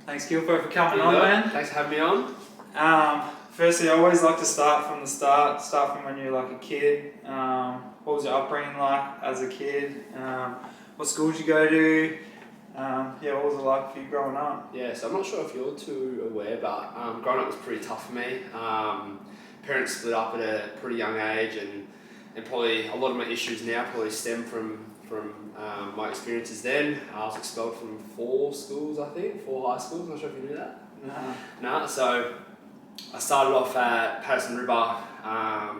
Thanks, Gilfurness, for coming on, man. Thanks for having me on. Firstly, I always like to start from the start from when you're like a kid. What was your upbringing like as a kid? What school did you go to? What was it like for you growing up? Yeah, so I'm not sure if you're too aware, but growing up was pretty tough for me. Parents split up at a pretty young age, and probably a lot of my issues now probably stem from my experiences then. I was expelled from 4 schools, I think, 4 high schools. I'm not sure if you knew that. No. So I started off at Patterson River. I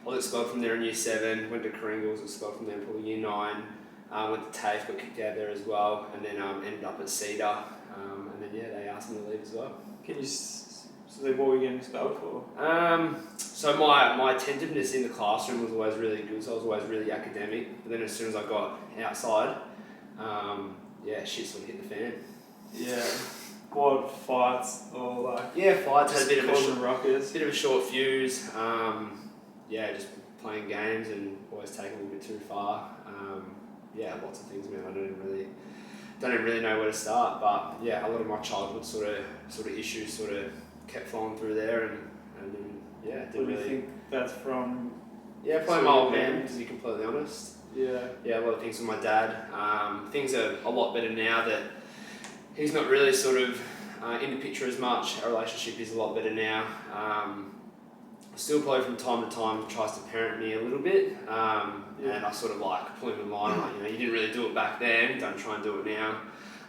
was expelled from there in year 7. Went to Coringa, was expelled from there in probably year 9. Went to TAFE, got kicked out there as well, and then ended up at Cedar. And then they asked me to leave as well. Can you? So what were you getting expelled for? So my attentiveness in the classroom was always really good, so I was always really academic. But then as soon as I got outside, shit sort of hit the fan. Yeah. What, fights or like? Yeah, fights had a bit of a short fuse. Just playing games and always taking a little bit too far. Lots of things, man. I don't even really know where to start. But yeah, a lot of my childhood sort of issues sort of kept flowing through there, and then What do you think that's from? Yeah, probably my old man, to be completely honest. Yeah, a lot of things with my dad. Things are a lot better now that he's not really sort of in the picture as much. Our relationship is a lot better now. Still probably from time to time tries to parent me a little bit, and I sort of like pull him in line, like, you didn't really do it back then, don't try and do it now.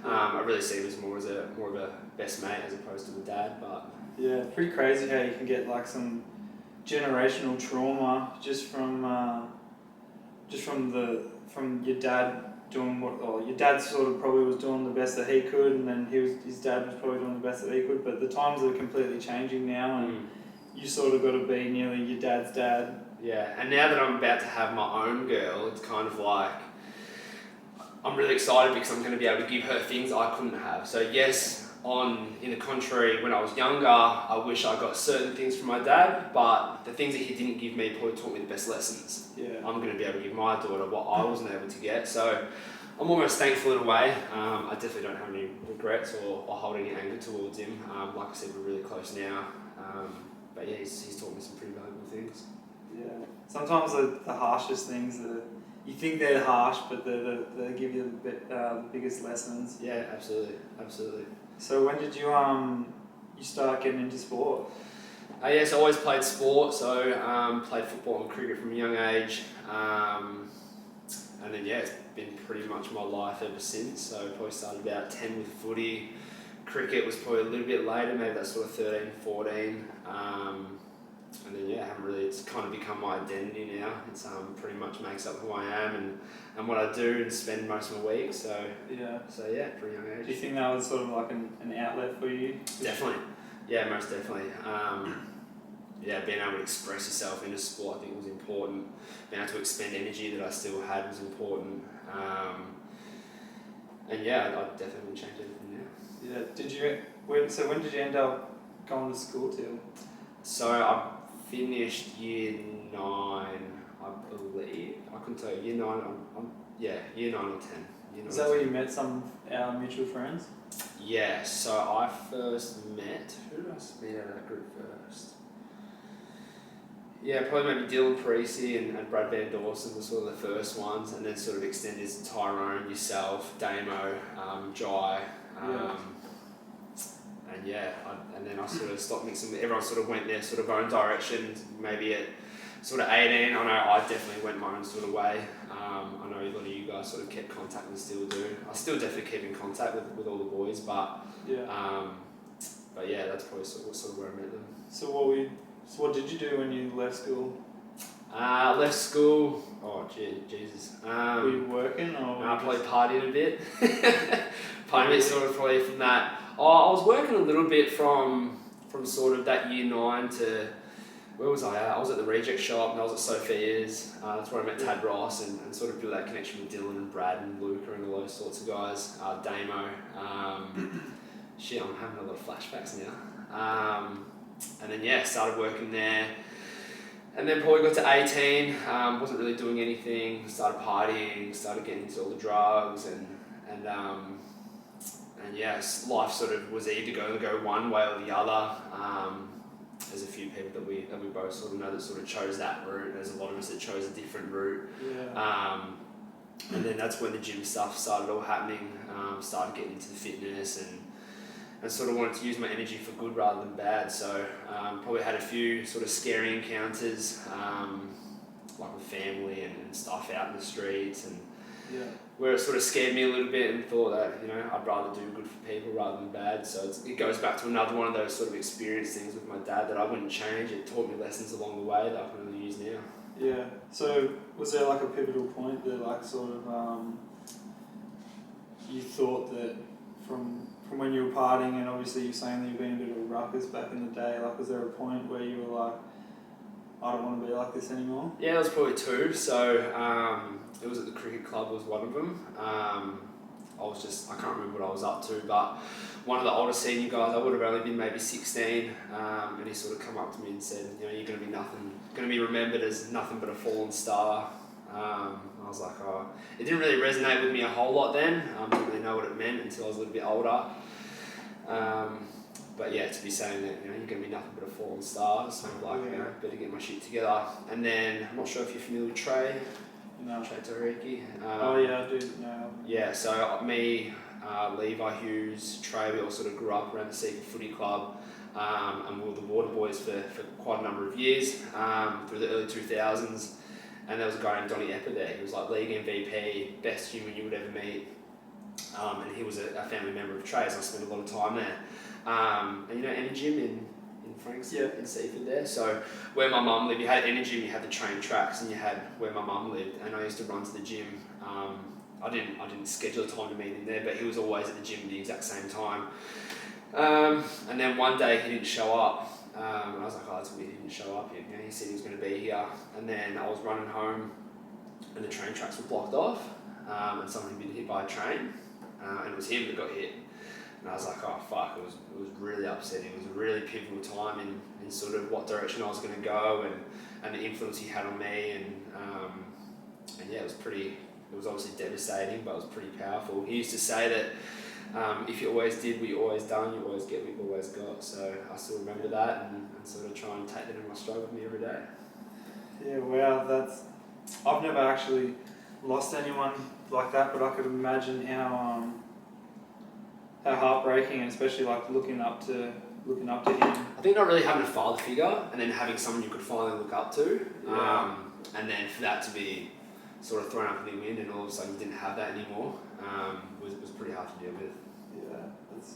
I really see him as more of a best mate as opposed to a dad. But yeah, pretty crazy how you can get like some generational trauma just from your dad doing your dad sort of probably was doing the best that he could, and then his dad was probably doing the best that he could, but the times are completely changing now, and you sort of got to be nearly your dad's dad. Yeah, and now that I'm about to have my own girl, it's kind of like I'm really excited because I'm going to be able to give her things I couldn't have. So yes, in the contrary, when I was younger, I wish I got certain things from my dad, but the things that he didn't give me probably taught me the best lessons. Yeah. I'm going to be able to give my daughter what I wasn't able to get. So I'm almost thankful in a way. I definitely don't have any regrets or hold any anger towards him. Like I said, we're really close now. But yeah, he's taught me some pretty valuable things. Yeah. Sometimes the harshest things you think they're harsh, but they give you the biggest lessons. Yeah, absolutely. So when did you start getting into sport? Yes, I always played sport. So played football and cricket from a young age, and then it's been pretty much my life ever since. So probably started about 10 with footy. Cricket was probably a little bit later, maybe that's sort of 13, 14. And then it's kind of become my identity now. It's pretty much makes up who I am and what I do and spend most of my week. So pretty young age. Do you think that was sort of like an outlet for you? Definitely. Yeah, most definitely. Being able to express yourself in a sport, I think was important. Being able to expend energy that I still had was important. I definitely wouldn't change anything now. Yeah. When did you end up going to school till? So I finished year 9, I believe. I couldn't tell you. Year 9, year 9 or 10. Is that where you met some of our mutual friends? Yeah, so I first met... Who did I meet out of that group first? Yeah, probably maybe Dylan Parisi and Brad Van Dawson were sort of the first ones, and then sort of extended to Tyrone, yourself, Damo, Jai. And then I sort of stopped mixing. Everyone sort of went their sort of own direction. Maybe at sort of 18, I know I definitely went my own sort of way. I know a lot of you guys sort of kept contact and still do. I still definitely keep in contact with all the boys, but that's probably sort of where I met them. So what did you do when you left school? Left school. Oh, Jesus. Were you working or? I probably partied a bit. Partied a bit sort of probably from that. I was working a little bit from sort of that year 9 to, where was I at? I was at the Reject Shop and I was at Sophia's. That's where I met Tad Ross and sort of built that connection with Dylan and Brad and Luca and all those sorts of guys. Damo. I'm having a lot of flashbacks now. And then started working there. And then probably got to 18, wasn't really doing anything, started partying, started getting into all the drugs and yes, life sort of was either going to go one way or the other. There's a few people that we both sort of know that sort of chose that route. There's a lot of us that chose a different route. Yeah. And then that's when the gym stuff started all happening. Started getting into the fitness and sort of wanted to use my energy for good rather than bad. So probably had a few sort of scary encounters, like with family and stuff out in the streets, and where it sort of scared me a little bit, and thought that, you know, I'd rather do good for people rather than bad. So it goes back to another one of those sort of experience things with my dad that I wouldn't change. It taught me lessons along the way that I can only use now. Yeah. So was there like a pivotal point that like sort of you thought that from when you were partying, and obviously you're saying that you've been a bit of a ruckus back in the day, like was there a point where you were like, I don't want to be like this anymore? Yeah, there was probably two. So it was at the cricket club was one of them. I can't remember what I was up to, but one of the older senior guys, I would have only been maybe 16, and he sort of come up to me and said, you know, you're going to be remembered as nothing but a fallen star. I was like, oh, it didn't really resonate with me a whole lot then. Didn't really know what it meant until I was a little bit older. But yeah, to be saying that, you know, you're going to be nothing but a fallen star, so I'm like, you know, better get my shit together. And then, I'm not sure if you're familiar with Trey. No. Trey Tariki. Oh yeah, I do. No. Yeah, so me, Levi Hughes, Trey, we all sort of grew up around the Seaker Footy Club, and we were the water boys for quite a number of years, through the early 2000s. And there was a guy named Donny Epper there. He was like league MVP, best human you would ever meet. And he was a family member of Trey's. I spent a lot of time there. And you know, Any Gym in Franks, in Seaford there. So where my mum lived, you had Any Gym, you had the train tracks, and you had where my mum lived. And I used to run to the gym. I didn't schedule a time to meet him there, but he was always at the gym at the exact same time. And then one day he didn't show up. And I was like, oh, that's weird, he didn't show up yet. You know, he said he was going to be here. And then I was running home and the train tracks were blocked off, and someone had been hit by a train, and it was him that got hit. And I was like, oh fuck, it was really upsetting. It was a really pivotal time in sort of what direction I was going to go, and the influence he had on me, and yeah, it was obviously devastating, but it was pretty powerful. He used to say that, if you always did what you always done, you always get what you've always got. So I still remember that, and sort of try and take that in my stride with me every day. Yeah, wow, I've never actually lost anyone like that, but I could imagine how heartbreaking, and especially like looking up to him. I think not really having a father figure, and then having someone you could finally look up to, and then for that to be sort of thrown up in the wind, and all of a sudden you didn't have that anymore, was pretty hard to deal with. Yeah, it's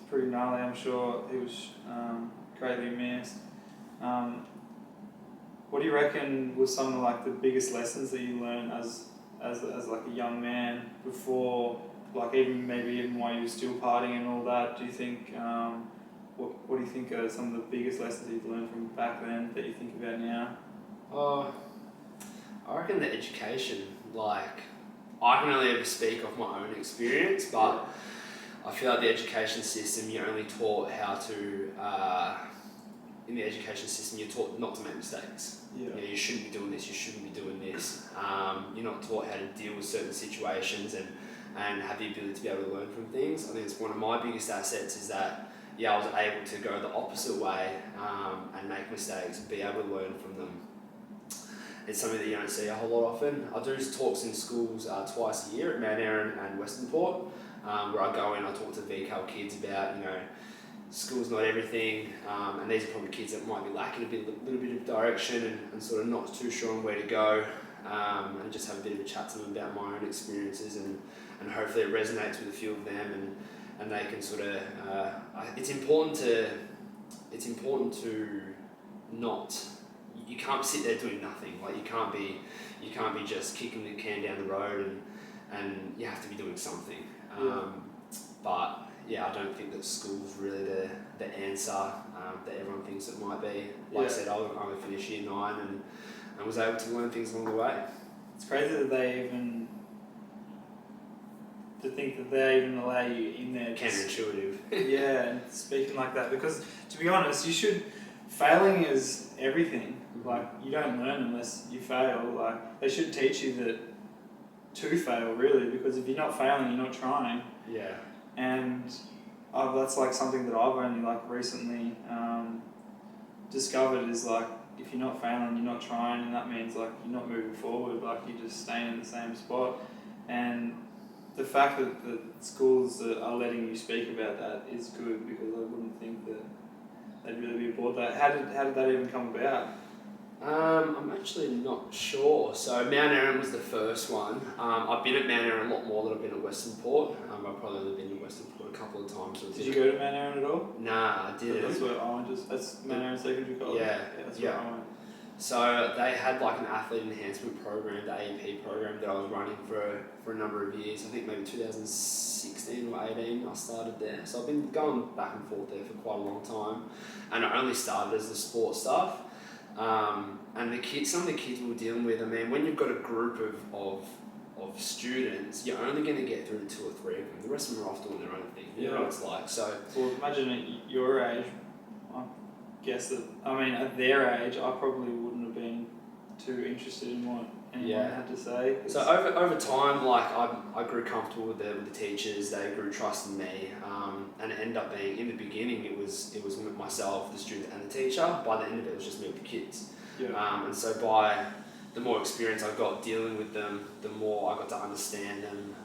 pretty gnarly. I'm sure he was greatly missed. What do you reckon was some of like the biggest lessons that you learned as like a young man before, like even while you were still partying and all that? Do you think what do you think are some of the biggest lessons you've learned from back then that you think about now? I reckon the education. Like, I can only ever speak of my own experience, but I feel like the education system, you're only taught how to. In the education system, you're taught not to make mistakes. Yeah. You know, you shouldn't be doing this, you shouldn't be doing this. You're not taught how to deal with certain situations and have the ability to be able to learn from things. I think it's one of my biggest assets is that, I was able to go the opposite way and make mistakes and be able to learn from them. It's something that you don't see a whole lot often. I do talks in schools twice a year at Mount Aaron and Western Port, where I go in, I talk to VCAL kids about, school's not everything, and these are probably kids that might be lacking a little bit of direction and sort of not too sure on where to go, and just have a bit of a chat to them about my own experiences, and hopefully it resonates with a few of them, and they can sort of, it's important to not, you can't sit there doing nothing. Like, you can't be just kicking the can down the road, and you have to be doing something. But yeah, I don't think that school's really the answer that everyone thinks it might be. Like I said, I only finished year 9 and was able to learn things along the way. It's crazy that they even allow you in there. Counterintuitive. Yeah, and speaking like that, because to be honest, failing is everything. Like, you don't learn unless you fail. Like, they should teach you that to fail, really, because if you're not failing, you're not trying. Yeah. and that's like something that I've only like recently discovered is like if you're not failing, you're not trying, and that means like you're not moving forward, like you're just staying in the same spot. And the fact that the schools that are letting you speak about that is good, because I wouldn't think that they'd really be aboard that. How did that even come about? I'm actually not sure. So Mount Erin was the first one. I've been at Mount Erin a lot more than I've been at Western Port. I've probably only been to Western Port a couple of times. Did you go to Mount Erin at all? Nah, I didn't. That's where I went. That's Mount Erin Secondary College. Yeah, That's where I went. So they had like an athlete enhancement program, the AEP program that I was running for a number of years. I think maybe 2016 or 18 I started there. So I've been going back and forth there for quite a long time, and I only started as the sport stuff. And some of the kids we were dealing with, I mean, when you've got a group of students, you're only going to get through 2 or 3 of them. The rest of them are off doing their own thing. You know what it's like. So well, imagine at your age, I guess that, I mean, at their age, I probably wouldn't have been too interested in what anyone had to say. So over time, like I grew comfortable with the teachers. They grew trusting me, and it ended up being, in the beginning, it was with myself, the student, and the teacher. By the end of it, it was just me with the kids. Yeah. And so by the more experience I got dealing with them, the more I got to understand them,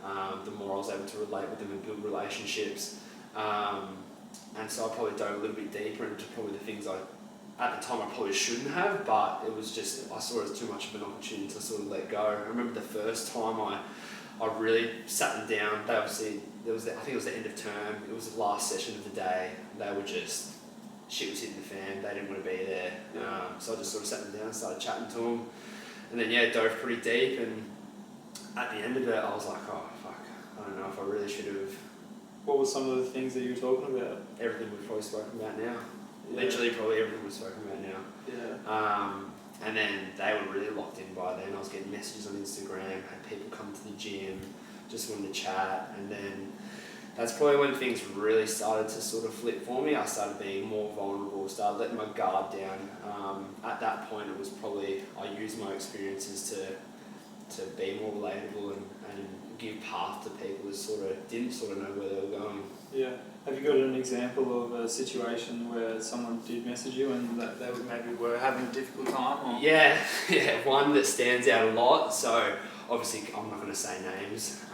the more I was able to relate with them and build relationships. And so I probably dove a little bit deeper into probably the things at the time I probably shouldn't have, but it was just, I saw it as too much of an opportunity to sort of let go. I remember the first time I really sat them down. They obviously, I think it was the end of term, it was the last session of the day. They were just, shit was hitting the fan, they didn't want to be there. So I just sort of sat them down, started chatting to them, and then dove pretty deep, and at the end of it I was like, oh fuck, I don't know if I really should have. What were some of the things that you were talking about? Everything we've probably spoken about now. Literally probably everything we've spoken about now. Yeah. And then they were really locked in by then. I was getting messages on Instagram, had people come to the gym, just wanted to chat, and then that's probably when things really started to sort of flip for me. I started being more vulnerable, started letting my guard down. At that point it was probably, I used my experiences to be more relatable and give path to people that didn't know where they were going. Yeah. Have you got an example of a situation where someone did message you and that they maybe were having a difficult time? Or? Yeah, one that stands out a lot. So obviously I'm not going to say names.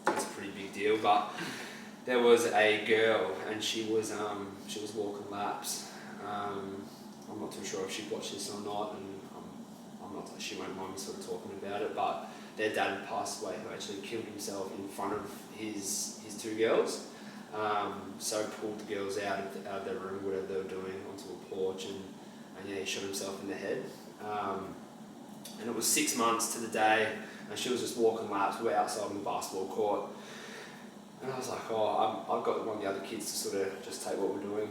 It's a pretty big deal, but there was a girl and she was walking laps. I'm not too sure if she watched this or not, and she won't mind me sort of talking about it, but their dad had passed away, who actually killed himself in front of his 2 girls. So pulled the girls out of their room, whatever they were doing, onto a porch, and he shot himself in the head. And it was 6 months to the day, and she was just walking laps. We were outside on the basketball court, and I was like, I've got one of the other kids to sort of just take what we're doing.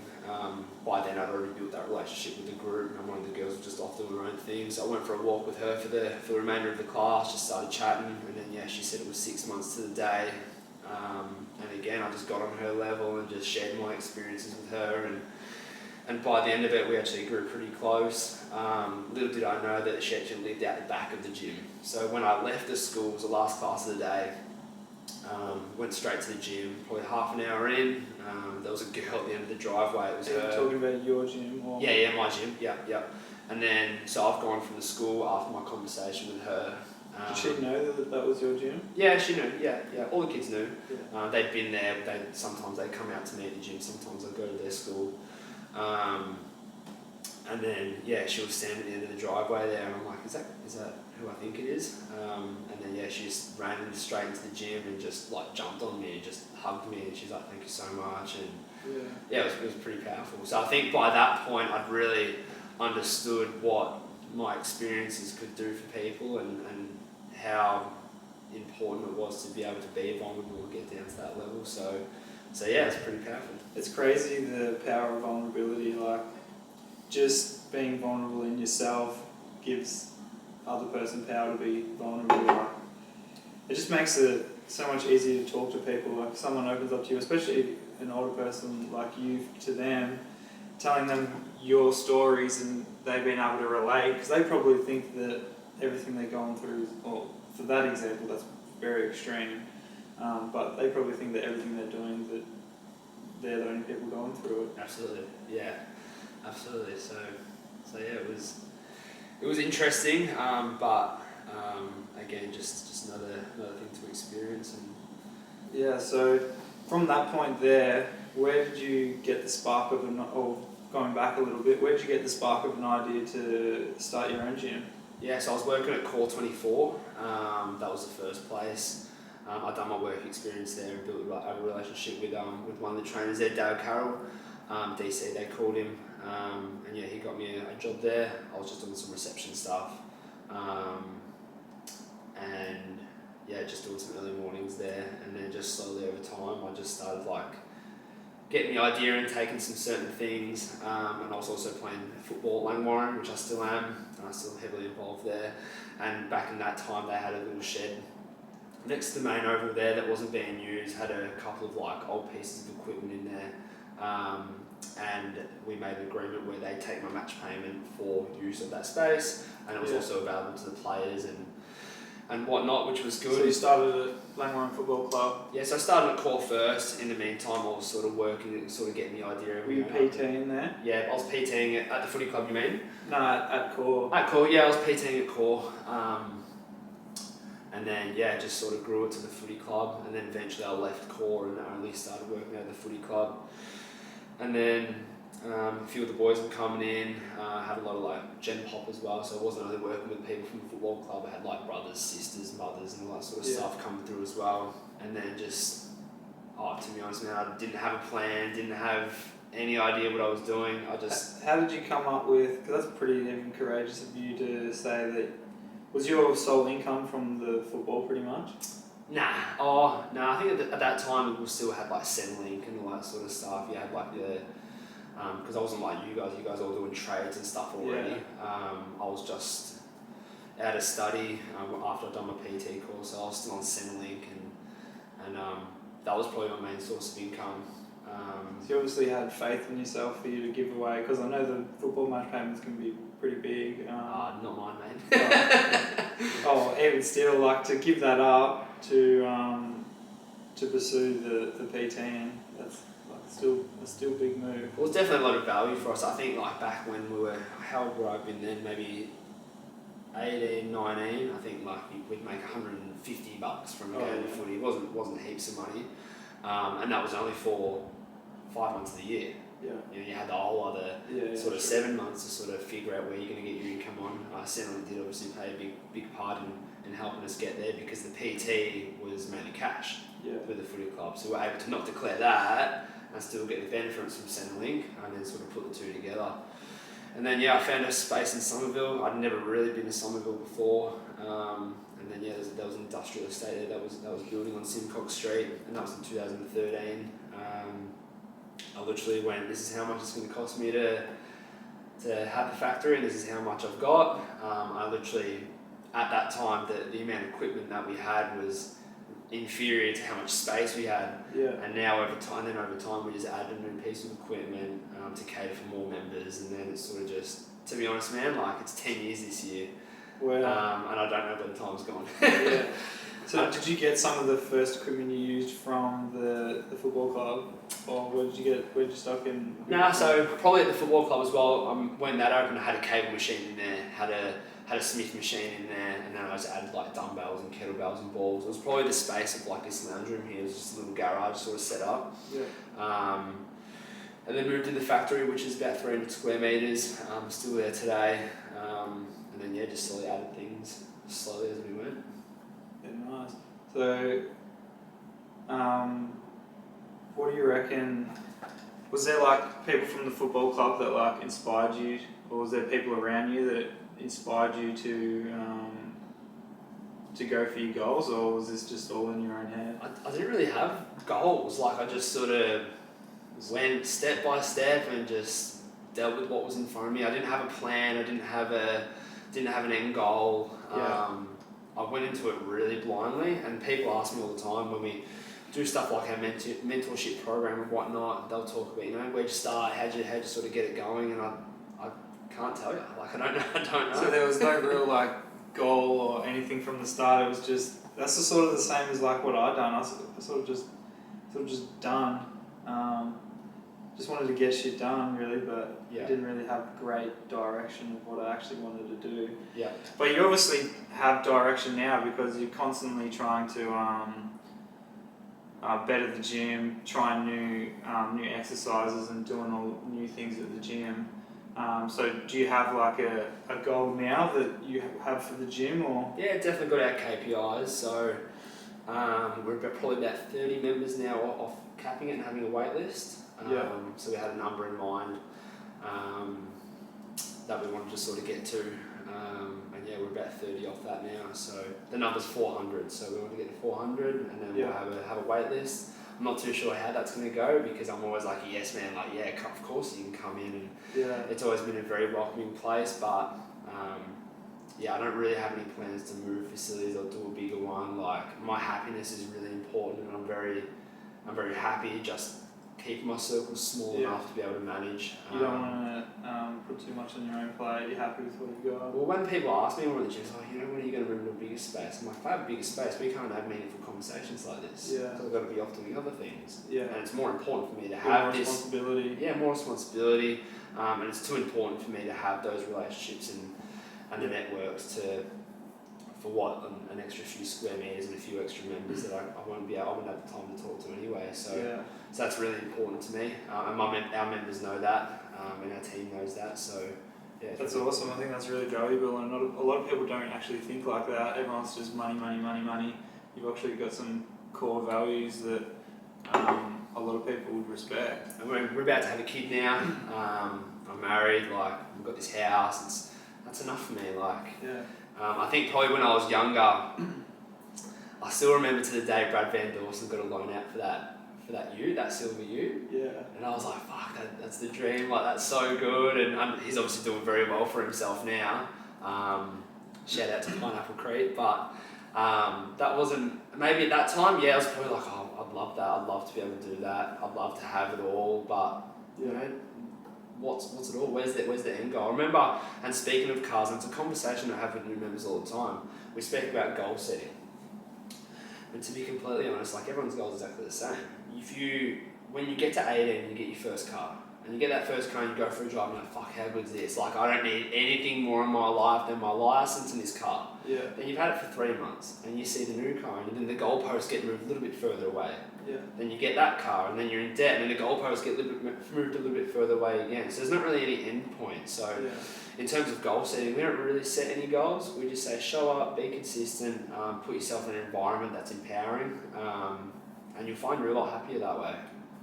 By then I'd already built that relationship with the group, and one of the girls was just off doing her own thing. So I went for a walk with her for the remainder of the class, just started chatting, and then she said it was 6 months to the day. And again, I just got on her level and just shared my experiences with her, and by the end of it, we actually grew pretty close. Little did I know that she actually lived out the back of the gym. So when I left the school, it was the last class of the day, went straight to the gym, probably half an hour in, there was a girl at the end of the driveway. It was her. Talking about your gym? Or? Yeah, my gym, yeah. And then, so I've gone from the school after my conversation with her. Did she know that was your gym? Yeah, she knew. Yeah. All the kids knew. Yeah. They'd been there. Sometimes they'd come out to me at the gym. Sometimes I'd go to their school. And then she was standing at the end of the driveway there, and I'm like, is that who I think it is? And then she just ran straight into the gym and just like jumped on me and just hugged me, and she's like, thank you so much. And it was pretty powerful. So I think by that point I'd really understood what my experiences could do for people, and how important it was to be able to be vulnerable and get down to that level. So it's pretty powerful. It's crazy, the power of vulnerability. Like, just being vulnerable in yourself gives other person power to be vulnerable. Like, it just makes it so much easier to talk to people. Like, if someone opens up to you, especially an older person like you, to them, telling them your stories and they've been able to relate, because they probably think that everything they're going through, or for that example, that's very extreme. but they probably think that everything they're doing, that they're the only people going through it. Absolutely, yeah, absolutely. So yeah, it was interesting, but again, just another thing to experience. And Yeah, so from that point there, where did you get the spark of or going back a little bit, where did you get the spark of an idea to start your own gym? yeah, so I was working at Core 24. That was the first place. I'd done my work experience there and built a relationship with one of the trainers there, Dale Carroll, DC they called him, and yeah, he got me a job there. I was just doing some reception stuff, and yeah, just doing some early mornings there, and then just slowly over time, I just started like getting the idea and taking some certain things, and I was also playing football at Langwarrin, which I still am, and I'm still heavily involved there. And back in that time, they had a little shed next to the main oval there that wasn't being used, had a couple of like old pieces of equipment in there, and we made an agreement where they take my match payment for use of that space, and it was also available to the players and whatnot, which was good. So you started at Langwarrin Football Club? Yeah, so I started at Core first. In the meantime, I was sort of working and sort of getting the idea. Were you PTing there? Yeah, I was PTing at the footy club, you mean? No, at Core. At Core, yeah, I was PTing at Core. And then, yeah, just sort of grew it to the footy club. And then eventually I left Core and only started working at the footy club. And then a few of the boys were coming in. I had a lot of like gen pop as well, so I wasn't only working with people from the football club. I had like brothers, sisters, mothers, and all that sort of stuff coming through as well. And then just, to be honest, man, I didn't have a plan, didn't have any idea what I was doing. I just. How did you come up with? Because that's pretty even courageous of you to say that. Was your sole income from the football pretty much? Nah. I think at that time we still had like Centrelink and all that sort of stuff. You had like the. Because I wasn't like you guys all doing trades and stuff already. Yeah. I was just out of study after I'd done my PT course, so I was still on Centrelink and that was probably my main source of income. So you obviously had faith in yourself for you to give away, because I know the football match payments can be pretty big. Not mine, mate. Even still, like to give that up to pursue the PTing, that's like still a big move. It was definitely a lot of value for us. I think like back when we were, how old would I have been then? Maybe 18, 19. I think like we'd make $150 from a game of footy. It wasn't heaps of money, and that was only for 5 months of the year. Yeah. You know, you had the whole other sort of 7 months to sort of figure out where you're going to get your income on. Centrelink did obviously play a big part in helping us get there, because the PT was mainly cash with the footy club. So we're able to not declare that and still get the benefits from Centrelink, and then sort of put the two together. And then I found a space in Somerville. I'd never really been to Somerville before. And then there was an industrial estate there that was building on Simcox Street, and that was in 2013. I literally went, this is how much it's going to cost me to have the factory, and this is how much I've got. I literally, at that time, the amount of equipment that we had was inferior to how much space we had. Yeah. And now over time we just added a new piece of equipment to cater for more members, and then it's sort of just, to be honest, man, like it's 10 years this year. Wow. And I don't know where the time's gone. Yeah. So did you get some of the first equipment you used from the football club, or where did you stock in? No, so probably at the football club as well. When that opened, I had a cable machine in there, had a Smith machine in there, and then I just added like dumbbells and kettlebells and balls. It was probably the space of like this lounge room here. It was just a little garage sort of set up. Yeah. And then moved to the factory, which is about 300 square meters. Still there today. And then just slowly added things slowly as we went. Yeah, nice. So, what do you reckon? Was there like people from the football club that like inspired you, or was there people around you that inspired you to go for your goals, or was this just all in your own head? I didn't really have goals. Like I just sort of went step by step and just dealt with what was in front of me. I didn't have a plan. I didn't have an end goal. Yeah. I went into it really blindly, and people ask me all the time when we do stuff like our mentorship program and whatnot. They'll talk about, where'd you start, how'd you sort of get it going, and I can't tell you. Like I don't know. So there was no real like goal or anything from the start. It was just that's the same as like what I done. I sort of just done. Just wanted to get shit done really, but didn't really have great direction of what I actually wanted to do. Yeah. But you obviously have direction now because you're constantly trying to better the gym, trying new exercises and doing all new things at the gym. So do you have like a goal now that you have for the gym or? Yeah, definitely got our KPIs. So we're probably about 30 members now off capping it and having a wait list. So we had a number in mind that we wanted to sort of get to. And yeah, we're about 30 off that now. So the number's 400. So we want to get to 400 and then we'll have a wait list. I'm not too sure how that's going to go because I'm always like a yes man, like yeah, of course you can come in, and it's always been a very welcoming place, but I don't really have any plans to move facilities or do a bigger one. Like my happiness is really important, and I'm very happy just keeping my circle small enough to be able to manage. You don't want to put too much on your own plate. You're happy with what you got. Well, when people ask me, when the gym's like, when are you going to move into a bigger space? I'm like, if I have a bigger space, we can't have meaningful conversations like this. Yeah. So I've got to be off doing other things. Yeah. And it's more important for me to have more responsibility. More responsibility. And it's too important for me to have those relationships and the networks for what an extra few square meters and a few extra members that I won't have the time to talk to anyway. So that's really important to me. And our members know that, and our team knows that. So yeah, that's awesome. I think that's really valuable, and a lot of people don't actually think like that. Everyone's just money, money, money, money. You've actually got some core values that a lot of people would respect. And we're about to have a kid now. I'm married. Like we've got this house. That's enough for me. I think probably when I was younger, I still remember to the day Brad Van Dawson got a loan out for that silver ute. Yeah. And I was like, fuck, that's the dream. Like that's so good. And he's obviously doing very well for himself now. Shout out to Pineapple Creek, but that wasn't maybe at that time. Yeah, I was probably like, oh, I'd love that. I'd love to be able to do that. I'd love to have it all, but you know. What's it all? Where's the end goal? I remember, and speaking of cars, and it's a conversation I have with new members all the time. We speak about goal setting, and to be completely honest, like everyone's goal is exactly the same. When you get to 18, you get your first car, and you get that first car, and you go for a drive, and you're like, fuck, how good is this? Like I don't need anything more in my life than my license and this car. Yeah. Then you've had it for 3 months, and you see the new car, and then the goalposts get moved a little bit further away. Yeah. Then you get that car, and then you're in debt, and then the goalposts get moved a little bit further away again. So there's not really any end point. So in terms of goal setting, we don't really set any goals. We just say show up, be consistent, put yourself in an environment that's empowering, and you'll find you're a lot happier that way.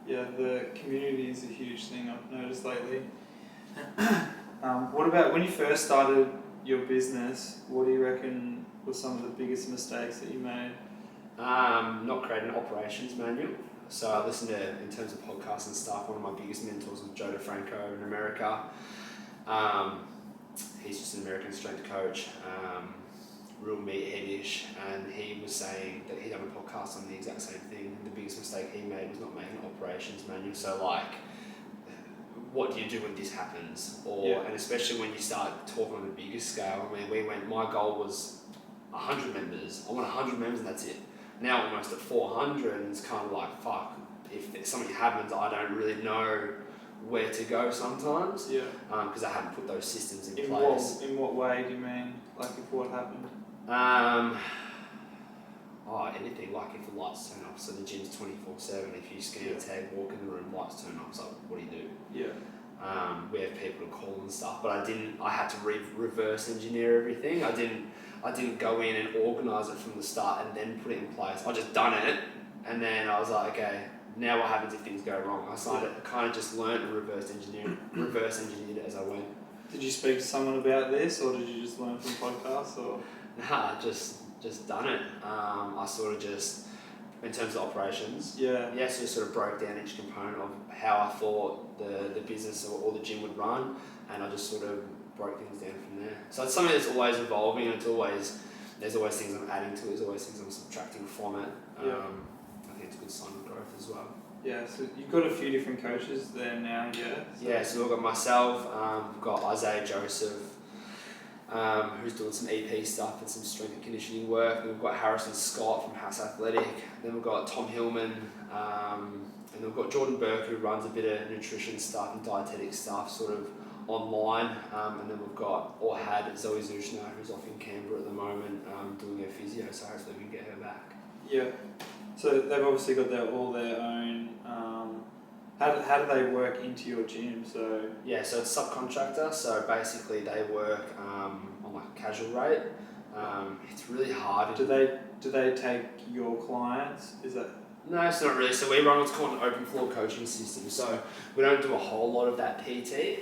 Yeah, the community is a huge thing I've noticed lately. What about when you first started your business? What do you reckon were some of the biggest mistakes that you made? Not creating an operations manual. So I listen to, in terms of podcasts and stuff, one of my biggest mentors was Joe DeFranco in America. He's just an American strength coach, real meatheadish, and he was saying that he'd done a podcast on the exact same thing. The biggest mistake he made was not making an operations manual. So like, what do you do when this happens? And especially when you start talking on a bigger scale. I mean, my goal was 100 members. I want 100 members and that's it. Now almost at 400, and it's kind of like, fuck, if something happens, I don't really know where to go sometimes. Yeah. Because I haven't put those systems in place. In what way do you mean? Like if what happened? Anything, like if the lights turn off, so the gym's 24/7, if you scan a tag, walk in the room, lights turn off, so what do you do? Yeah. We have people to call and stuff, but I had to reverse engineer everything. I didn't go in and organise it from the start and then put it in place. I just done it, and then I was like, okay, now what happens if things go wrong? I kind of just learned and reverse engineered it as I went. Did you speak to someone about this, or did you just learn from podcasts, or? Nah, just done it. I sort of just, in terms of operations, so sort of broke down each component of how I thought the business or the gym would run, and I just sort of broke things down from there. So it's something that's always evolving, and there's always things I'm adding to it, there's always things I'm subtracting from it. I think it's a good sign of growth as well. Yeah, so you've got a few different coaches there now, Yeah, so we've got myself, we've got Isaiah Joseph, who's doing some EP stuff and some strength and conditioning work. Then we've got Harrison Scott from House Athletic. Then we've got Tom Hillman. And then we've got Jordan Burke, who runs a bit of nutrition stuff and dietetic stuff sort of online. And then we've got, or had, Zoe Zushner, who's off in Canberra at the moment doing her physio, so hopefully we can get her back. Yeah. So they've obviously got all their own. How do they work into your gym? So yeah, so it's subcontractor. So basically they work on like a casual rate. It's really hard. Do they take your clients? Is that? No, it's not really. So we run what's called an open floor coaching system. So we don't do a whole lot of that PT.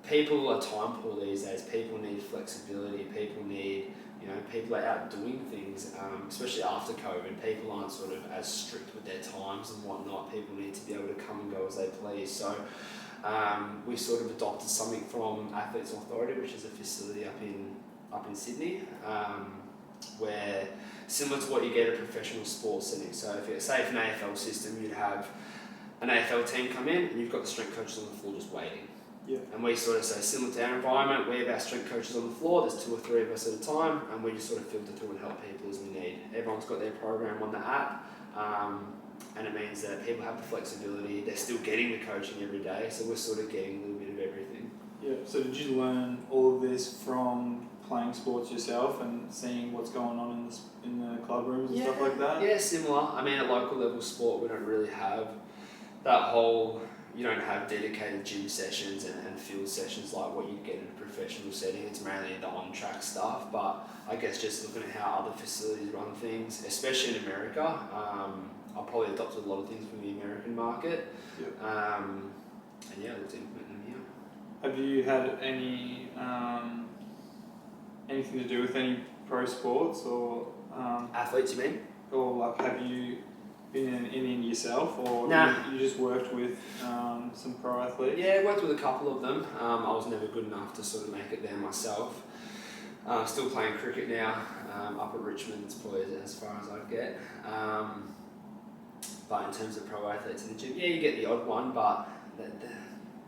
People are time poor these days. People need flexibility. People need, people are out doing things, especially after COVID. People aren't sort of as strict with their times and whatnot. People need to be able to come and go as they please. So we sort of adopted something from Athletes Authority, which is a facility up in Sydney, where similar to what you get at a professional sports setting. So if it's say an AFL system, you'd have an AFL team come in and you've got the strength coaches on the floor just waiting. Yeah. And we sort of say, similar to our environment, we have our strength coaches on the floor, there's 2 or 3 of us at a time, and we just sort of filter through and help people as we need. Everyone's got their program on the app, and it means that people have the flexibility, they're still getting the coaching every day, so we're sort of getting a little bit of everything. Yeah, so did you learn all of this from playing sports yourself and seeing what's going on in the club rooms and stuff like that? Yeah, similar. I mean, at local level sport, we don't really have that whole, you don't have dedicated gym sessions and field sessions like what you get in a professional setting. It's mainly the on-track stuff, but I guess just looking at how other facilities run things, especially in America, I've probably adopted a lot of things from the American market. Yep. And yeah, let's implement them here. Have you had any anything to do with any pro sports or Athletes, you mean? or like have you been in yourself, or Nah. you just worked with some pro athletes? Yeah, I worked with a couple of them. I was never good enough to sort of make it there myself. Still playing cricket now, up at Richmond. It's probably as far as I'd get. But in terms of pro athletes in the gym, yeah, you get the odd one, but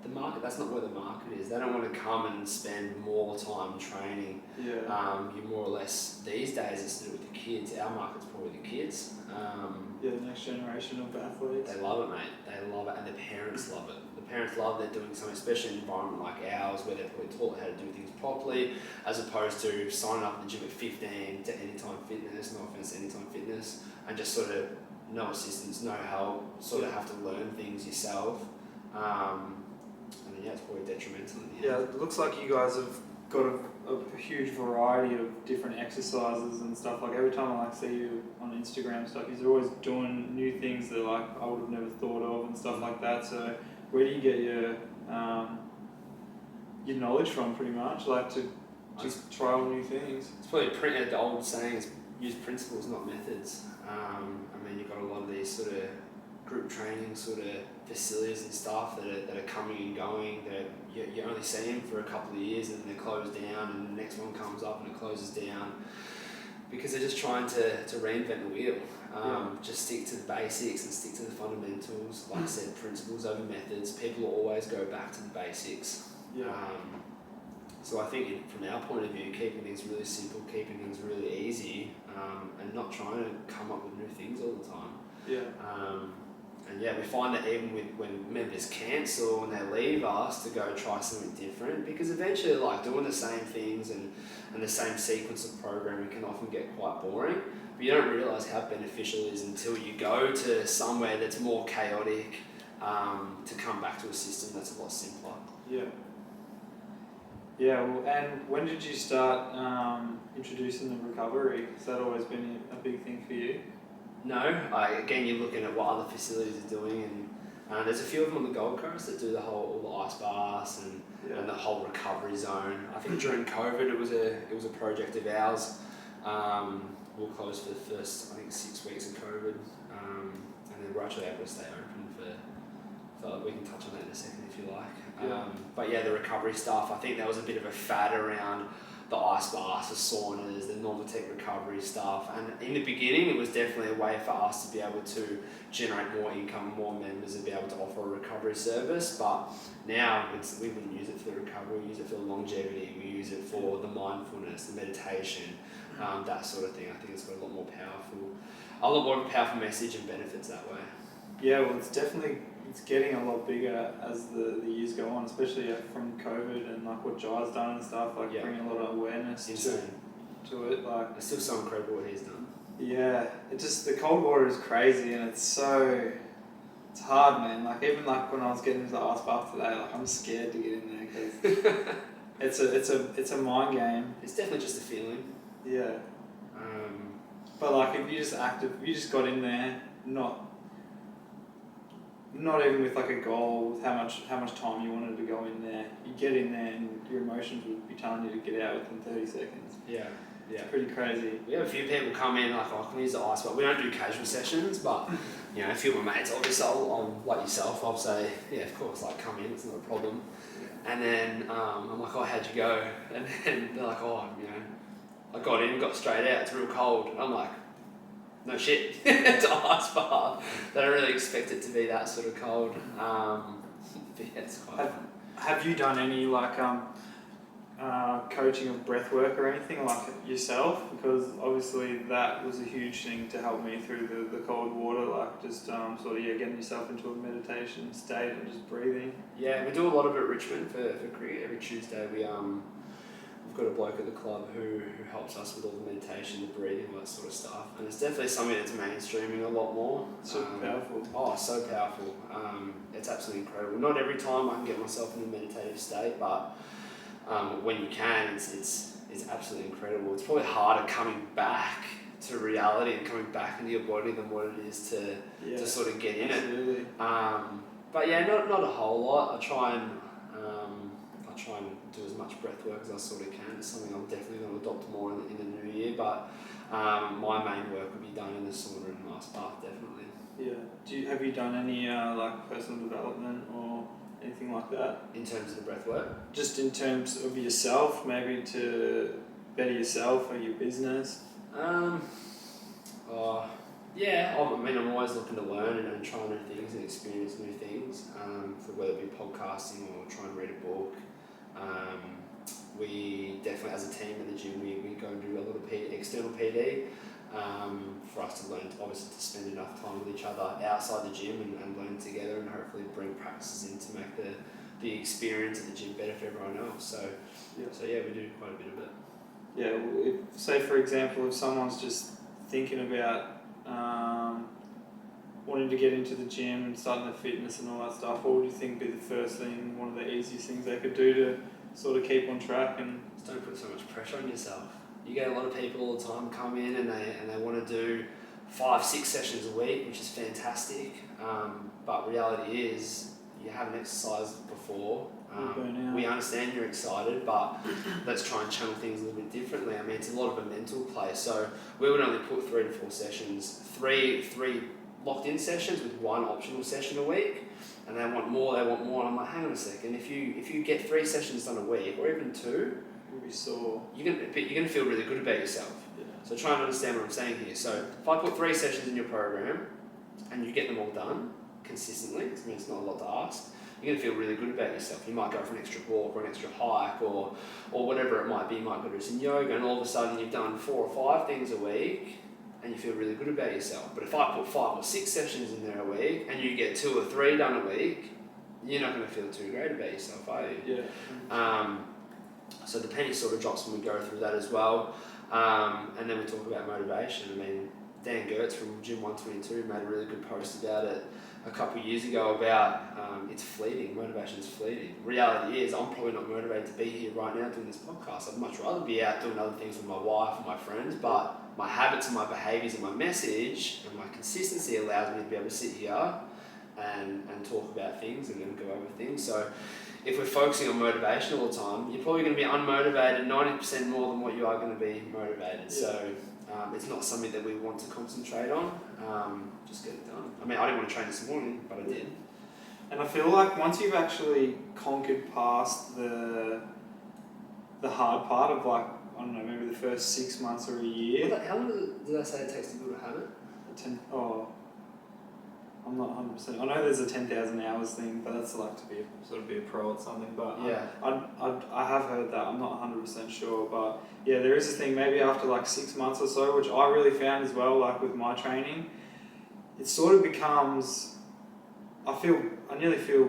the market, that's not where the market is. They don't want to come and spend more time training. Yeah. You more or less, these days it's to do with the kids. Our market's probably the kids. Yeah, the next generation of athletes. They love it, mate. They love it, and the parents love it. The parents love they're doing something, especially in an environment like ours, where they're probably taught how to do things properly, as opposed to signing up in the gym at 15 to Anytime Fitness, no offense to Anytime Fitness, and just sort of no assistance, no help, sort of have to learn things yourself. And then, yeah, it's probably detrimental. Yeah, it looks like you guys have got a huge variety of different exercises and stuff. Like every time I see you on Instagram stuff, you're always doing new things that like I would have never thought of and stuff like that. So where do you get your knowledge from, pretty much? Like to just try all new things. It's probably the old saying is use principles, not methods. I mean, you've got a lot of these sort of group training sort of facilities and stuff that are coming and going, that you only see them for a couple of years and then they close down, and the next one comes up and it closes down, because they're just trying to reinvent the wheel. Just stick to the basics and stick to the fundamentals. Like I said, principles over methods. People always go back to the basics. Yeah. So I think from our point of view, keeping things really simple, keeping things really easy, and not trying to come up with new things all the time. Yeah. And yeah, we find that even when members cancel and they leave us to go try something different, because eventually like doing the same things and the same sequence of programming can often get quite boring, but you don't realise how beneficial it is until you go to somewhere that's more chaotic, to come back to a system that's a lot simpler. Yeah. Yeah, well, and when did you start introducing the recovery? Has that always been a big thing for you? No, again, you're looking at what other facilities are doing, and there's a few of them on the Gold Coast that do all the ice baths and the whole recovery zone. I think during COVID it was a project of ours. We were closed for the first 6 weeks of COVID, and then we're actually able to stay open for we can touch on that in a second if you like. Yeah. But yeah, the recovery stuff, I think there was a bit of a fad around the ice baths, the saunas, the Normatec recovery stuff. And in the beginning, it was definitely a way for us to be able to generate more income, more members, and be able to offer a recovery service. But now we wouldn't use it for the recovery, we use it for the longevity, we use it for the mindfulness, the meditation, that sort of thing. I think it's got a lot more of a powerful message and benefits that way. Yeah, well, it's getting a lot bigger as the years go on, especially from COVID and like what Jai's done and stuff, like bringing a lot of awareness to it. Like, it's still so incredible what he's done. Yeah, the cold water is crazy, and it's hard, man. Like, even like when I was getting into the ice bath today, like I'm scared to get in there because it's a mind game. It's definitely just a feeling. Yeah. But like if you just got in there, not even with like a goal, with how much time you wanted to go in there, you get in there and your emotions would be telling you to get out within 30 seconds. Yeah. It's pretty crazy. We have a few people come in like, oh, can we use the ice bath? We don't do casual sessions, but you know, a few of my mates, obviously, I'll like yourself, I'll say, yeah, of course, like come in, it's not a problem. And then I'm like, oh, how'd you go? And then they're like, oh, you know, I got in, got straight out, it's real cold. And I'm like, no shit, it's an ice bath. They don't really expect it to be that sort of cold. But yeah, it's quite fun. Have you done any like coaching of breath work or anything like yourself? Because obviously that was a huge thing to help me through the cold water, like just getting yourself into a meditation state and just breathing. Yeah, we do a lot of it at Richmond for cricket. Every Tuesday we've got a bloke at the club who helps us with all the meditation, the breathing, all that sort of stuff. And it's definitely something that's mainstreaming a lot more. So powerful. Oh, so powerful. It's absolutely incredible. Not every time I can get myself in a meditative state, but when you can, it's absolutely incredible. It's probably harder coming back to reality and coming back into your body than what it is to sort of get in it. But yeah, not a whole lot. I try and do as much breath work as I sort of can. It's something I'm definitely going to adopt more in the new year. But my main work will be done in the sauna and ice bath, definitely. Yeah. Have you done any like personal development or anything like that? In terms of the breath work? Just in terms of yourself, maybe to better yourself or your business? Yeah, I'm always looking to learn and try new things and experience new things, for whether it be podcasting or try and read a book. We definitely, as a team at the gym, we go and do a lot of external PD, for us to learn, obviously to spend enough time with each other outside the gym and learn together and hopefully bring practices in to make the experience at the gym better for everyone else. So yeah, we do quite a bit of it. Yeah, well, say for example, if someone's just thinking about wanting to get into the gym and starting their fitness and all that stuff, what would you think would be the first thing, one of the easiest things they could do to sort of keep on track? And just don't put so much pressure on yourself. You get a lot of people all the time come in and they want to do 5-6 sessions a week, which is fantastic. But reality is you haven't exercised before. We understand you're excited, but let's try and channel things a little bit differently. I mean, it's a lot of a mental play. So we would only put 3 to 4 sessions, three locked-in sessions with 1 optional session a week, and they want more. And I'm like, hang on a second. If you get 3 sessions done a week, or even 2, you'll be sore. You're gonna feel really good about yourself. Yeah. So try and understand what I'm saying here. So if I put 3 sessions in your program, and you get them all done consistently, I mean, it's not a lot to ask. You're going to feel really good about yourself. You might go for an extra walk or an extra hike or whatever it might be. You might go do some yoga, and all of a sudden you've done 4 or 5 things a week and you feel really good about yourself. But if I put 5 or 6 sessions in there a week and you get 2 or 3 done a week, you're not going to feel too great about yourself, are you? Yeah. So the penny sort of drops when we go through that as well. And then we talk about motivation. I mean, Dan Gertz from Gym 122 made a really good post about it a couple of years ago about it's fleeting, motivation is fleeting. Reality is I'm probably not motivated to be here right now doing this podcast. I'd much rather be out doing other things with my wife and my friends, but my habits and my behaviours and my message and my consistency allows me to be able to sit here and talk about things and then go over things. So if we're focusing on motivation all the time, you're probably going to be unmotivated 90% more than what you are going to be motivated. Yeah. So it's not something that we want to concentrate on. Just get it done. I mean, I didn't want to train this morning, but I did. And I feel like once you've actually conquered past the hard part of like I don't know, maybe the first 6 months or a year. How long did I say it takes to build a habit? I'm not 100%. I know there's a 10,000 hours thing, but that's like to be a pro at something. But yeah, I have heard that. I'm not 100% sure, but yeah, there is a thing. Maybe after like 6 months or so, which I really found as well. Like with my training, it sort of becomes. I nearly feel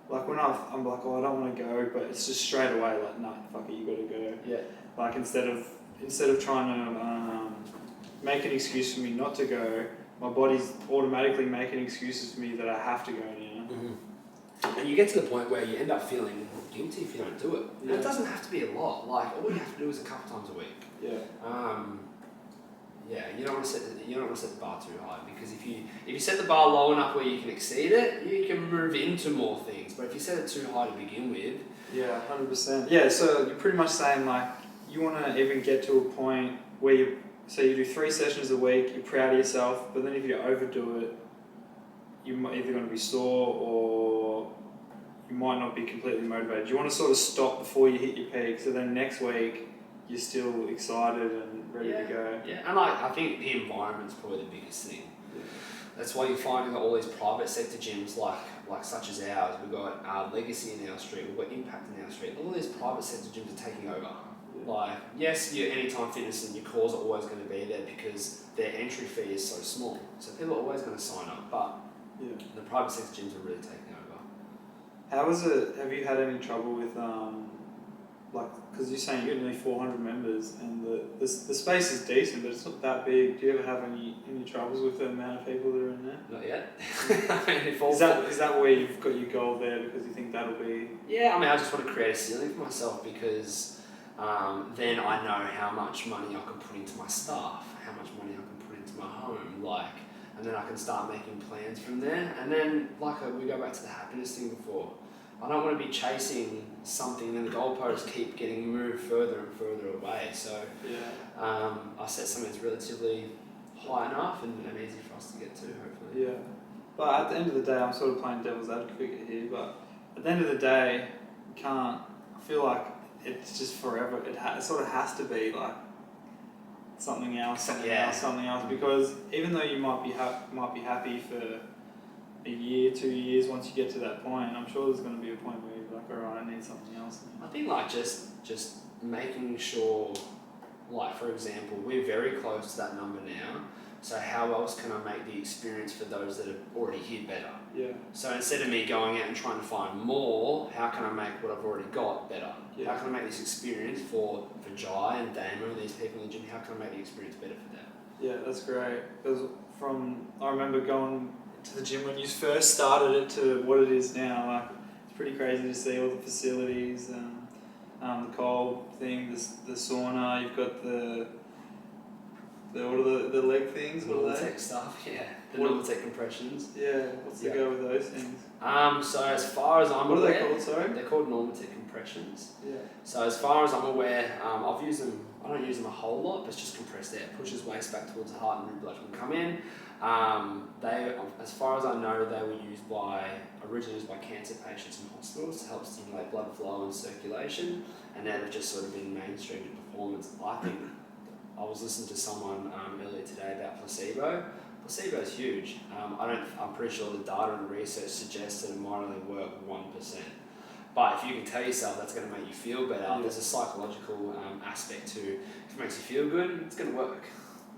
like when I'm like, oh, I don't want to go, but it's just straight away like, nah, fuck it, you got to go. Yeah. Like instead of trying to make an excuse for me not to go, my body's automatically making excuses for me that I have to go now. Mm-hmm. And you get to the point where you end up feeling guilty if you don't do it. Yeah. And it doesn't have to be a lot. Like all you have to do is a couple times a week. Yeah. Yeah, you don't want to set the bar too high, because if you set the bar low enough where you can exceed it, you can move into more things. But if you set it too high to begin with, yeah, 100%. Yeah, so you're pretty much saying like you want to even get to a point where you do 3 sessions a week, you're proud of yourself, but then if you overdo it, you're either going to be sore or you might not be completely motivated. You want to sort of stop before you hit your peak, so then next week you're still excited and ready to go. Yeah, and I think the environment's probably the biggest thing. Yeah. That's why you're finding that all these private sector gyms, like such as ours, we've got Legacy in our street, we've got Impact in our street. All these private sector gyms are taking over. Yeah. Like, yes, your Anytime Fitness and your Cores are always going to be there because their entry fee is so small. So people are always going to sign up, but the private sector gyms are really taking over. How is it? Have you had any trouble with because you're saying you've got nearly 400 members and the space is decent, but it's not that big. Do you ever have any troubles with the amount of people that are in there? Not yet. Is that where you've got your goal there because you think that'll be? Yeah, I mean, I just want to create a ceiling for myself because then I know how much money I can put into my staff, how much money I can put into my home, and then I can start making plans from there. And then, we go back to the happiness thing before. I don't want to be chasing something and the goalposts keep getting moved further and further away. So I set something that's relatively high enough and easy for us to get to, hopefully. Yeah. But at the end of the day, I'm sort of playing devil's advocate here, but at the end of the day, you can't, I feel like it's just forever. It sort of has to be like something else, because even though you might be happy for a year, 2 years, once you get to that point, I'm sure there's going to be a point where you're like, alright, I need something else. I think just making sure, for example, we're very close to that number now, so how else can I make the experience for those that are already here better? Yeah. So instead of me going out and trying to find more, how can I make what I've already got better? Yeah. How can I make this experience for Jai and Damon and these people in the gym, how can I make the experience better for them? Yeah, that's great. Because I remember going to the gym when you first started it to what it is now. It's pretty crazy to see all the facilities and the cold thing, the sauna. You've got the leg things. Normatec stuff, yeah. The Normatec compressions. Yeah. What's the go with those things? So as far as I'm aware, what are they called? Sorry. They're called Normatec compressions. Yeah. So as far as I'm aware, I've used them. I don't use them a whole lot, but it's just compressed air. Pushes waste back towards the heart and blood can come in. They, as far as I know, they were originally used by cancer patients in hospitals to help stimulate blood flow and circulation, and now they've just sort of been mainstreamed to performance. I think I was listening to someone earlier today about placebo. Placebo is huge. I'm pretty sure the data and research suggests that it might only work 1%. But if you can tell yourself that's going to make you feel better, there's a psychological aspect to if it makes you feel good, it's going to work.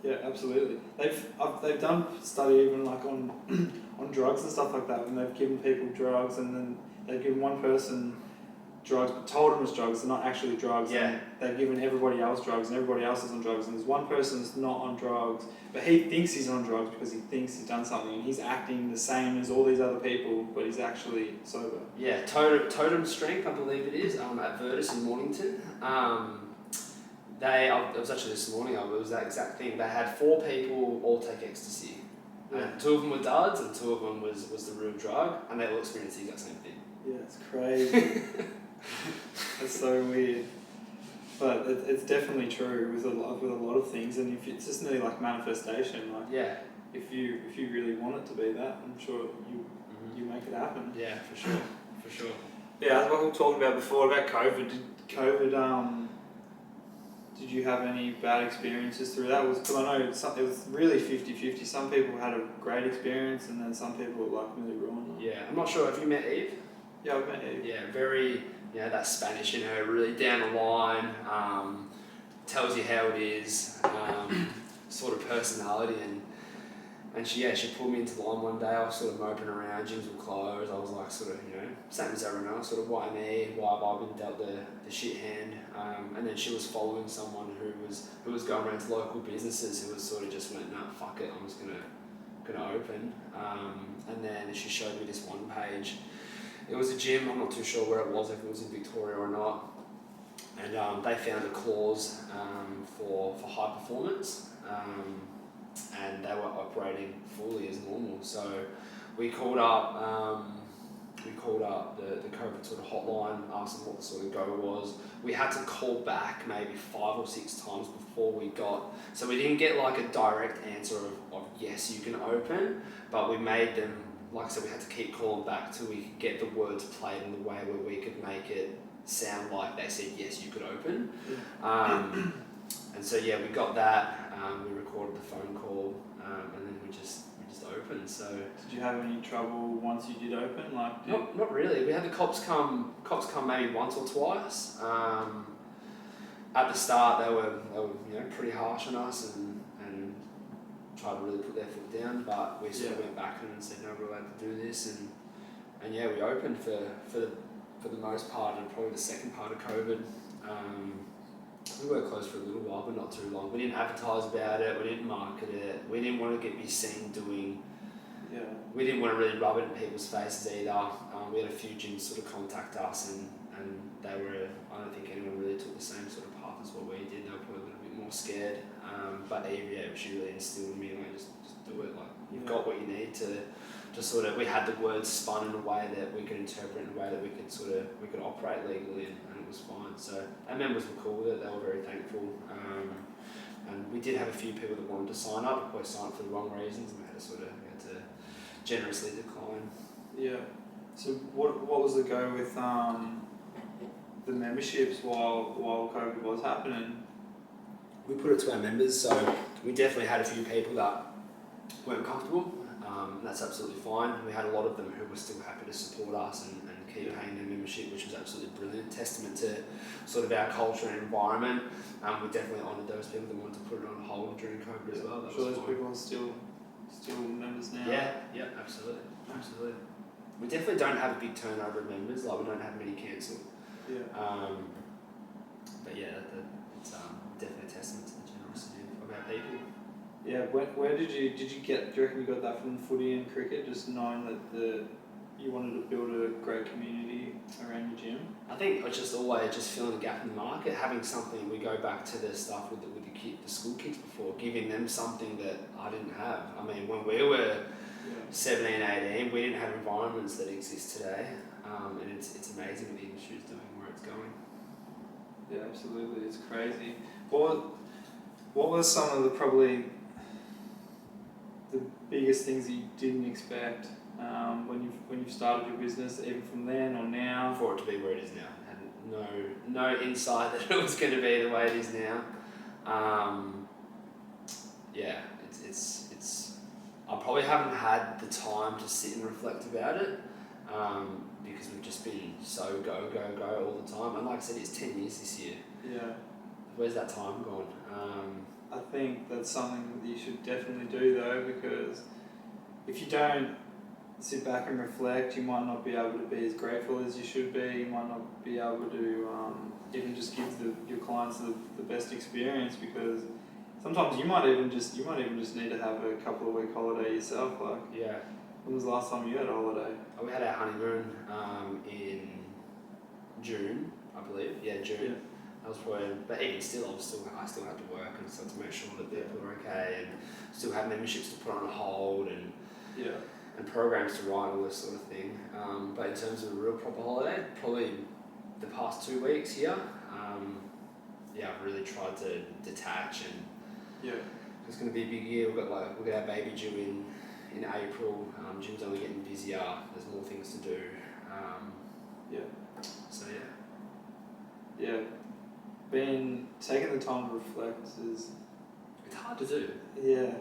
Yeah, absolutely. They've done study even on drugs and stuff like that, when they've given people drugs and then they've given one person drugs but told them it's drugs, they're not actually drugs. Yeah. And they've given everybody else drugs and everybody else is on drugs, and there's one person that's not on drugs but he thinks he's on drugs because he thinks he's done something and he's acting the same as all these other people but he's actually sober. Yeah, Totem Strength, I believe it is, at Virtus in Mornington. It was actually this morning, it was that exact thing. They had 4 people all take ecstasy. And 2 of them were duds and 2 of them was the real drug, and they all experienced the exact same thing. Yeah, it's crazy. That's so weird. But it's definitely true with a lot of things, and if it's just nearly like manifestation. If you really want it to be that, I'm sure you make it happen. Yeah, for sure. Yeah, that's what we were talking about before about COVID. Did COVID Did you have any bad experiences through that? Because I know it was really 50-50. Some people had a great experience, and then some people were like really ruined. Yeah, I'm not sure. Have you met Eve? Yeah, I've met Eve. Yeah, very, that Spanish in her, really down the line, tells you how it is, sort of personality, and she pulled me into the line one day. I was sort of moping around, gyms were closed. I was like sort of, same as everyone else, sort of why me, why have I been dealt the shit hand? And then she was following someone who was going around to local businesses who was sort of just went, nah, fuck it, I'm just gonna open. And then she showed me this one page. It was a gym, I'm not too sure where it was, if it was in Victoria or not. And they found a clause for high performance. And they were operating fully as normal. So we called up the COVID sort of hotline, asked them what the sort of go was. We had to call back maybe 5 or 6 times before we got, so we didn't get like a direct answer of yes, you can open, but we made them, like I said, we had to keep calling back till we could get the words played in the way where we could make it sound like they said yes, you could open. And so we got that. We recorded the phone call, and then we just opened. So did you have any trouble once you did open? Not really. We had the cops come maybe once or twice. At the start, they were pretty harsh on us and tried to really put their foot down. But we sort of went back to them and said, no, we're allowed to do this, and we opened for the most part, and probably the second part of COVID. We were closed for a little while, but not too long. We didn't advertise about it, we didn't market it, we didn't want to be seen doing. We didn't want to really rub it in people's faces either. We had a few gyms sort of contact us, and they were, I don't think anyone really took the same sort of path as what we did. They were probably a little bit more scared. But Eve, she really instilled in me, like, just do it. Like, you've got what you need to sort of, we had the words spun in a way that we could interpret in a way that we could operate legally, and it was fine. So our members were cool with it, they were very thankful. And we did have a few people that wanted to sign up, but probably signed up for the wrong reasons, and we had to generously decline. Yeah. So what was the go with the memberships while COVID was happening? We put it to our members, so we definitely had a few people that weren't comfortable. And that's absolutely fine. We had a lot of them who were still happy to support us and keep paying their membership, which was absolutely brilliant. Testament to sort of our culture and environment. We definitely honoured those people that wanted to put it on hold during COVID as well. I'm sure those people are still members now. Yeah, absolutely. We definitely don't have a big turnover of members. Like, we don't have many cancelled. But it's definitely a testament to the generosity of our people. Yeah, where did you get? Do you reckon you got that from footy and cricket? Just knowing that you wanted to build a great community around your gym. I think it's just always just filling a gap in the market, having something. We go back to the stuff with the school kids before, giving them something that I didn't have. I mean, when we were 17, 18, we didn't have environments that exist today, and it's amazing what the industry is doing, where it's going. Yeah, absolutely, it's crazy. What was some of the biggest things that you didn't expect when you've started your business, even from then or now? For it to be where it is now, I had no insight that it was going to be the way it is now. It's I probably haven't had the time to sit and reflect about it, because we've just been so go all the time. And like I said, it's 10 years this year. Yeah. Where's that time gone? I think that's something that you should definitely do, though, because if you don't sit back and reflect, you might not be able to be as grateful as you should be. You might not be able to even just give your clients the best experience, because sometimes you might even just need to have a couple of week holiday yourself. When was the last time you had a holiday? We had our honeymoon in June, I believe. Yeah, June. Yeah. That was probably, but even still, I still had to work and stuff to make sure that people were okay, and still had memberships to put on hold and programs to write, all this sort of thing. But in terms of a real proper holiday, probably the past 2 weeks here, I've really tried to detach, and it's going to be a big year. We've got our baby due in April. Gym's only getting busier. There's more things to do. So. taking the time to reflect is, It's hard to do. yeah,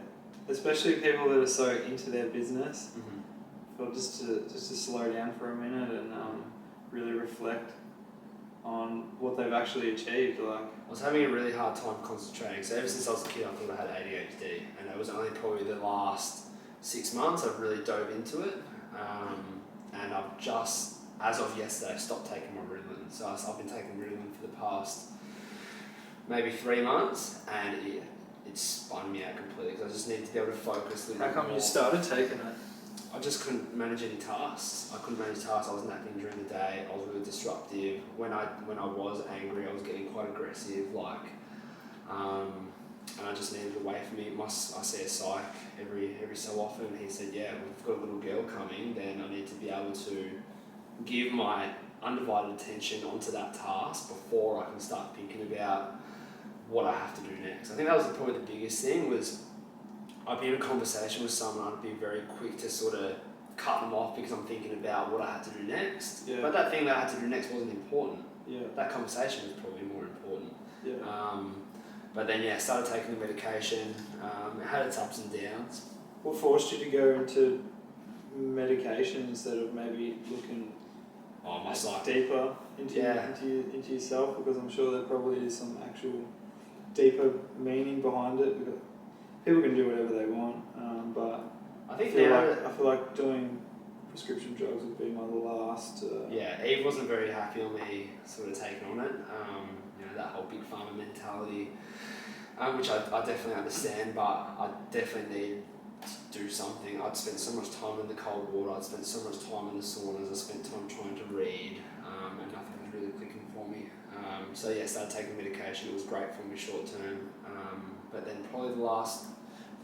especially people that are so into their business. Mm-hmm. But just to slow down for a minute and really reflect on what they've actually achieved. Like, I was having a really hard time concentrating. So ever since I was a kid, I thought I had ADHD, and it was only probably the last 6 months I've really dove into it. And I've just, as of yesterday, stopped taking my Ritalin. So I've been taking Ritalin for the past maybe 3 months, and it spun me out completely because I just needed to be able to focus. How come you started taking it? I just couldn't manage any tasks. I was napping during the day. I was really disruptive. When I was angry, I was getting quite aggressive. And I just needed away from it. I see a psych every so often. He said, yeah, we've got a little girl coming. Then I need to be able to give my undivided attention onto that task before I can start thinking about what I have to do next. I think that was probably the biggest thing was. I'd be in a conversation with someone, I'd be very quick to sort of cut them off because I'm thinking about what I had to do next. Yeah. But that thing that I had to do next wasn't important. Yeah. That conversation was probably more important. Yeah. But then, started taking the medication. It had its ups and downs. What forced you to go into medication instead of maybe looking deeper into yourself? Because I'm sure there probably is some actual deeper meaning behind it. Because people can do whatever they want, but I feel like doing prescription drugs would be my last. Eve wasn't very happy on me sort of taking on it. That whole big pharma mentality, which I definitely understand, but I definitely need to do something. I'd spent so much time in the cold water. I'd spent so much time in the saunas. I spent time trying to read, and nothing was really clicking for me. Started taking medication. It was great for me short term, but then probably the last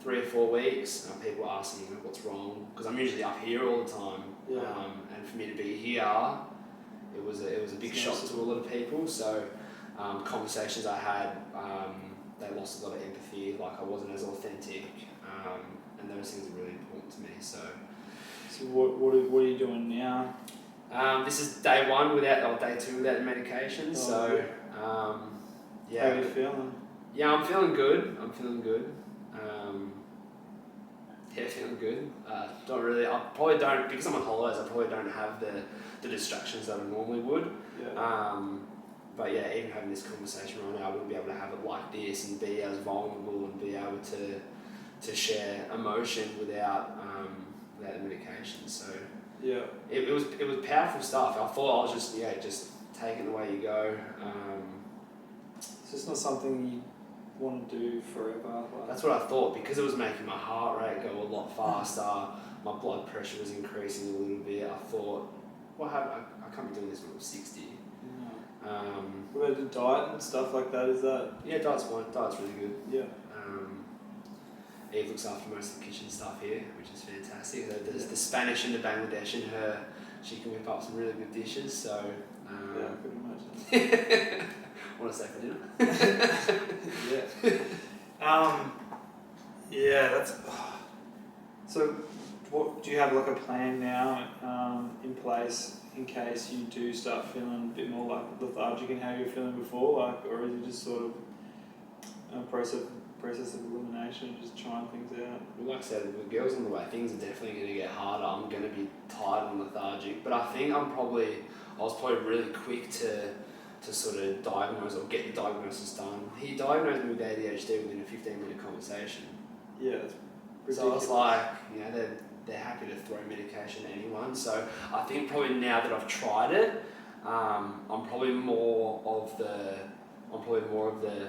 3 or 4 weeks, people ask me what's wrong because I'm usually up here all the time, and for me to be here, it was a big shock to a lot of people. So conversations I had, they lost a lot of empathy. Like I wasn't as authentic, and those things are really important to me. So what are you doing now? This is day 1 day 2 without the medication. How are you feeling? Yeah, I'm feeling good. Feeling good. Don't really. I probably don't, because I'm on holidays. I probably don't have the distractions that I normally would. Yeah. But even having this conversation right now, I wouldn't be able to have it like this and be as vulnerable and be able to share emotion without the medication. So yeah, it was powerful stuff. I thought I was just take it the way you go. It's just not something you want to do forever. That's what I thought, because it was making my heart rate go a lot faster. My blood pressure was increasing a little bit. I thought, I can't be doing this when I'm 60. What about the diet and stuff like that? Is that? Yeah, diet's fine. Diet's really good. Yeah. Eve looks after most of the kitchen stuff here, which is fantastic. There's the Spanish and the Bangladesh in her. She can whip up some really good dishes. So. Yeah, I could imagine. Want to stay for dinner? Yeah. That's. So, what do you have like a plan now in place in case you do start feeling a bit more like lethargic in how you were feeling before, or is it just sort of a process of elimination, just trying things out? Well, like I said, with girls on the way, things are definitely going to get harder. I'm going to be tired and lethargic, but I think I was probably really quick to sort of diagnose or get the diagnosis done. He diagnosed me with ADHD within a 15-minute conversation. Yeah, that's ridiculous. So I was like, they're happy to throw medication at anyone. So I think probably now that I've tried it, I'm probably more of the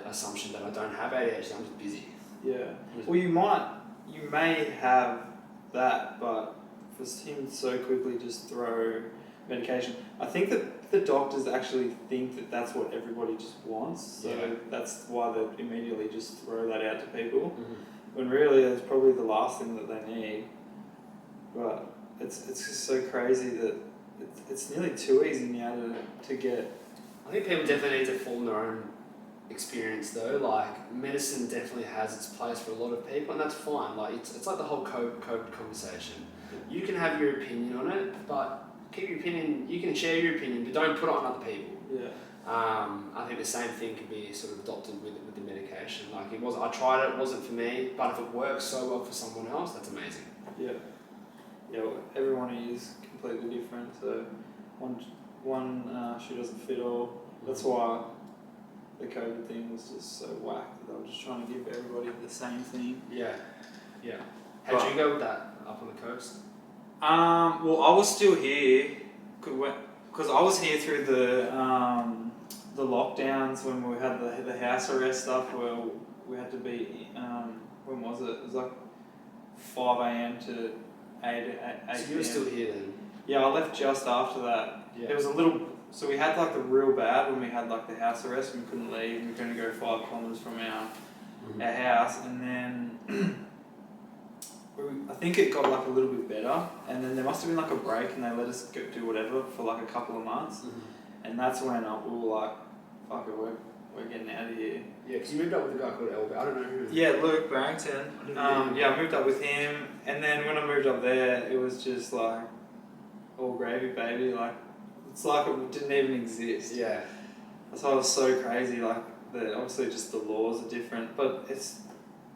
assumption that I don't have ADHD. I'm just busy. Yeah. Well, you may have that, but for him to so quickly just throw medication, I think that the doctors actually think that that's what everybody just wants. So that's why they immediately just throw that out to people. Mm-hmm. When really that's probably the last thing that they need. But it's just so crazy that it's nearly too easy now to get. I think people definitely need to form their own experience though. Like medicine definitely has its place for a lot of people, and that's fine. Like it's like the whole COVID conversation. You can have your opinion on it, but keep your opinion. You can share your opinion, but don't put it on other people. Yeah. I think the same thing can be sort of adopted with the medication. Like I tried it, wasn't for me, but if it works so well for someone else, that's amazing. Yeah. Yeah, well, everyone is completely different, so one shoe doesn't fit all. That's why the COVID thing was just so whack that they were just trying to give everybody the same thing. Yeah. How'd you go with that up on the coast? Well, I was still here because I was here through the lockdowns when we had the house arrest stuff where we had to be when was it? It was like 5 a.m. to 8 So you were still here then? Yeah, I left just after that. Yeah. It was a little. So we had like the real bad when we had like the house arrest. We couldn't leave. We couldn't go 5 kilometers from our house, and then I think it got like a little bit better. And then there must have been like a break, and they let us go do whatever for like a couple of months. And that's when we were like, "Fuck it, we're getting out of here." Yeah, because you moved up with a guy called LLP. I don't know who. Yeah, Luke Barrington. I moved up with him, and then when I moved up there, it was just like all gravy, baby. Like it's like it didn't even exist. Yeah. That's why it was so crazy. Like obviously just the laws are different, but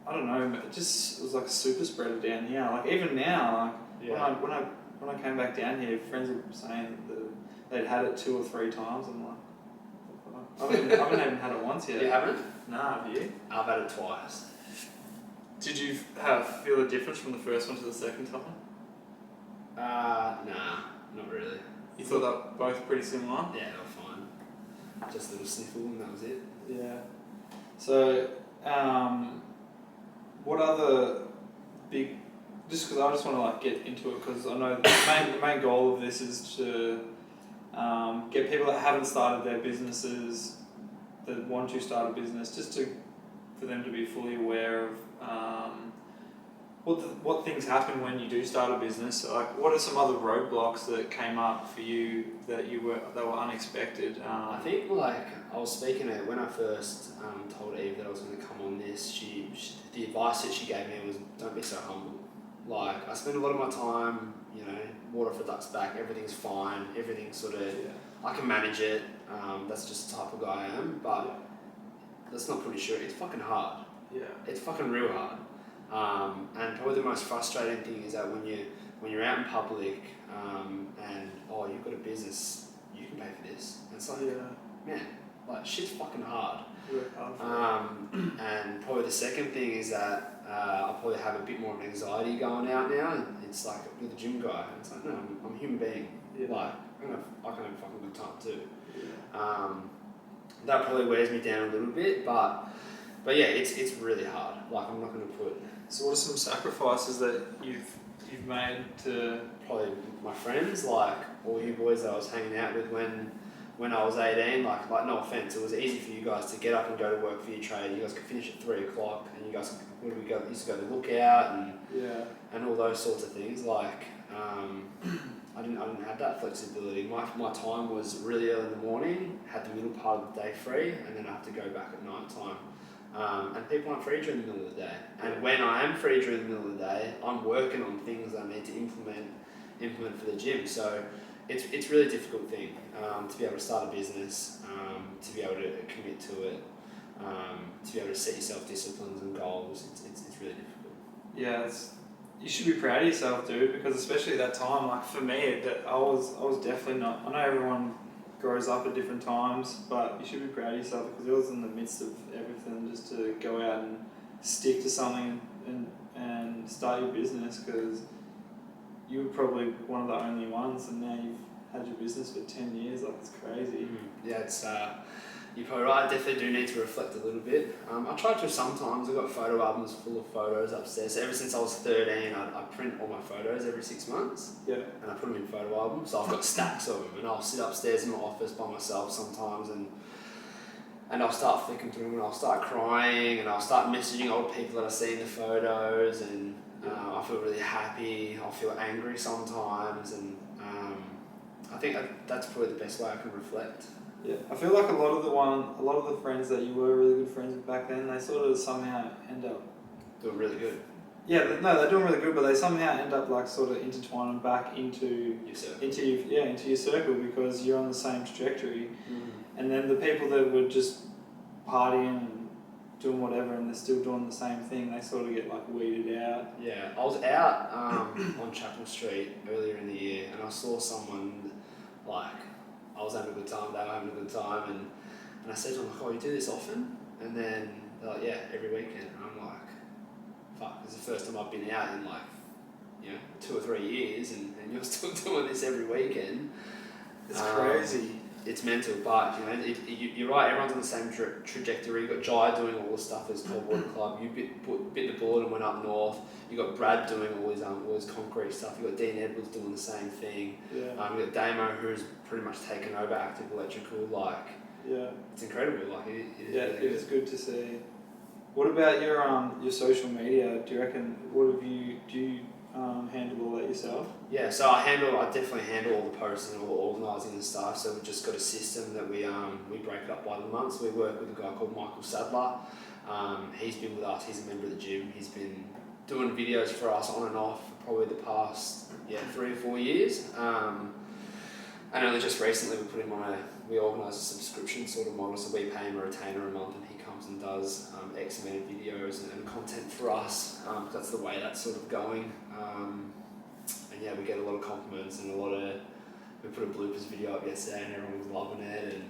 I don't know. It was like a super spreader down here. Like even now, like when I came back down here, friends were saying that they'd had it 2 or 3 times. I'm like, I haven't even had it once yet. You haven't? Nah, have you? I've had it twice. Did you feel a difference from the first one to the second time? Nah, not really. You thought that both pretty similar? Yeah, they were fine. Just a little sniffle and that was it. Yeah. So, what other big... Just because I just want to like get into it, because I know the main goal of this is to get people that haven't started their businesses, that want to start a business, just for them to be fully aware of what things happen when you do start a business. So, like, what are some other roadblocks that came up for you that were unexpected? I think like I was speaking at when I first told Eve that I was going to come on this. She the advice that she gave me was don't be so humble. Like I spend a lot of my time, water for ducks back. Everything's fine. Everything's sort of I can manage it. That's just the type of guy I am. But let's not put it short. It's fucking hard. Yeah. It's fucking real hard. And probably the most frustrating thing is that when you're out in public and you've got a business, you can pay for this. And it's like, man, like shit's fucking hard. And probably the second thing is that I probably have a bit more of an anxiety going out now. It's like with a gym guy. It's like, no, I'm a human being. Yeah. Like I can have a fucking good time too. Yeah. That probably wears me down a little bit, but yeah, it's really hard. Like I'm not going to put. So what are some sacrifices that you've made to... Probably my friends, like all you boys that I was hanging out with when I was 18, like no offense, it was easy for you guys to get up and go to work for your trade. You guys could finish at 3 o'clock, and you guys used to go to Lookout and all those sorts of things. Like I didn't have that flexibility. My time was really early in the morning, had the middle part of the day free, and then I have to go back at night time. And people aren't free during the middle of the day. And when I am free during the middle of the day, I'm working on things that I need to implement for the gym. So it's really difficult thing to be able to start a business, to be able to commit to it, to be able to set yourself disciplines and goals. It's really difficult. Yeah, you should be proud of yourself, dude, because especially at that time, like for me, I was definitely not. I know everyone grows up at different times, but you should be proud of yourself because it was in the midst of everything, just to go out and stick to something and start your business, because you were probably one of the only ones, and now you've had your business for 10 years. Like, it's crazy. Yeah, it's you're probably right. I definitely do need to reflect a little bit. I try to sometimes. I've got photo albums full of photos upstairs. So ever since I was 13, I print all my photos every 6 months. Yeah. And I put them in photo albums. So I've got stacks of them, and I'll sit upstairs in my office by myself sometimes, and I'll start flicking through them, and I'll start crying, and I'll start messaging old people that I see in the photos, and I feel really happy. I'll feel angry sometimes, and I think that's probably the best way I can reflect. Yeah, I feel like a lot of the friends that you were really good friends with back then, they sort of somehow end up Doing really good. Yeah, no, they're doing really good, but they somehow end up like sort of intertwining back into your circle because you're on the same trajectory. And then the people that were just partying and doing whatever and they're still doing the same thing, they sort of get like weeded out. Yeah, I was out on Chapel Street earlier in the year and I saw someone like, I was having a good time, they were having a good time, and I said to them, like, oh, you do this often? And then they're like, yeah, every weekend. And I'm like, fuck, this is the first time I've been out in like, 2 or 3 years and you're still doing this every weekend. It's crazy. It's mental, but you're right, everyone's on the same trajectory. You've got Jai doing all the stuff at his Cold Water Club, you bit the bullet and went up north. You got Brad doing all his concrete stuff, you got Dean Edwards doing the same thing. Yeah. You got Damo who's pretty much taken over active electrical, it's incredible, it is good to see. What about your social media? Do you reckon, do you handle all that yourself? Yeah, so I definitely handle all the posts and all the organising and stuff. So we've just got a system that we break it up by the month. So we work with a guy called Michael Sadler. He's been with us. He's a member of the gym. He's been doing videos for us on and off for probably the past 3 or 4 years. And only just recently we organised a subscription sort of model. So we pay him a retainer a month, and he comes and does X amount of videos and content for us. That's the way that's sort of going. And yeah, we get a lot of compliments and we put a bloopers video up yesterday and everyone was loving it, and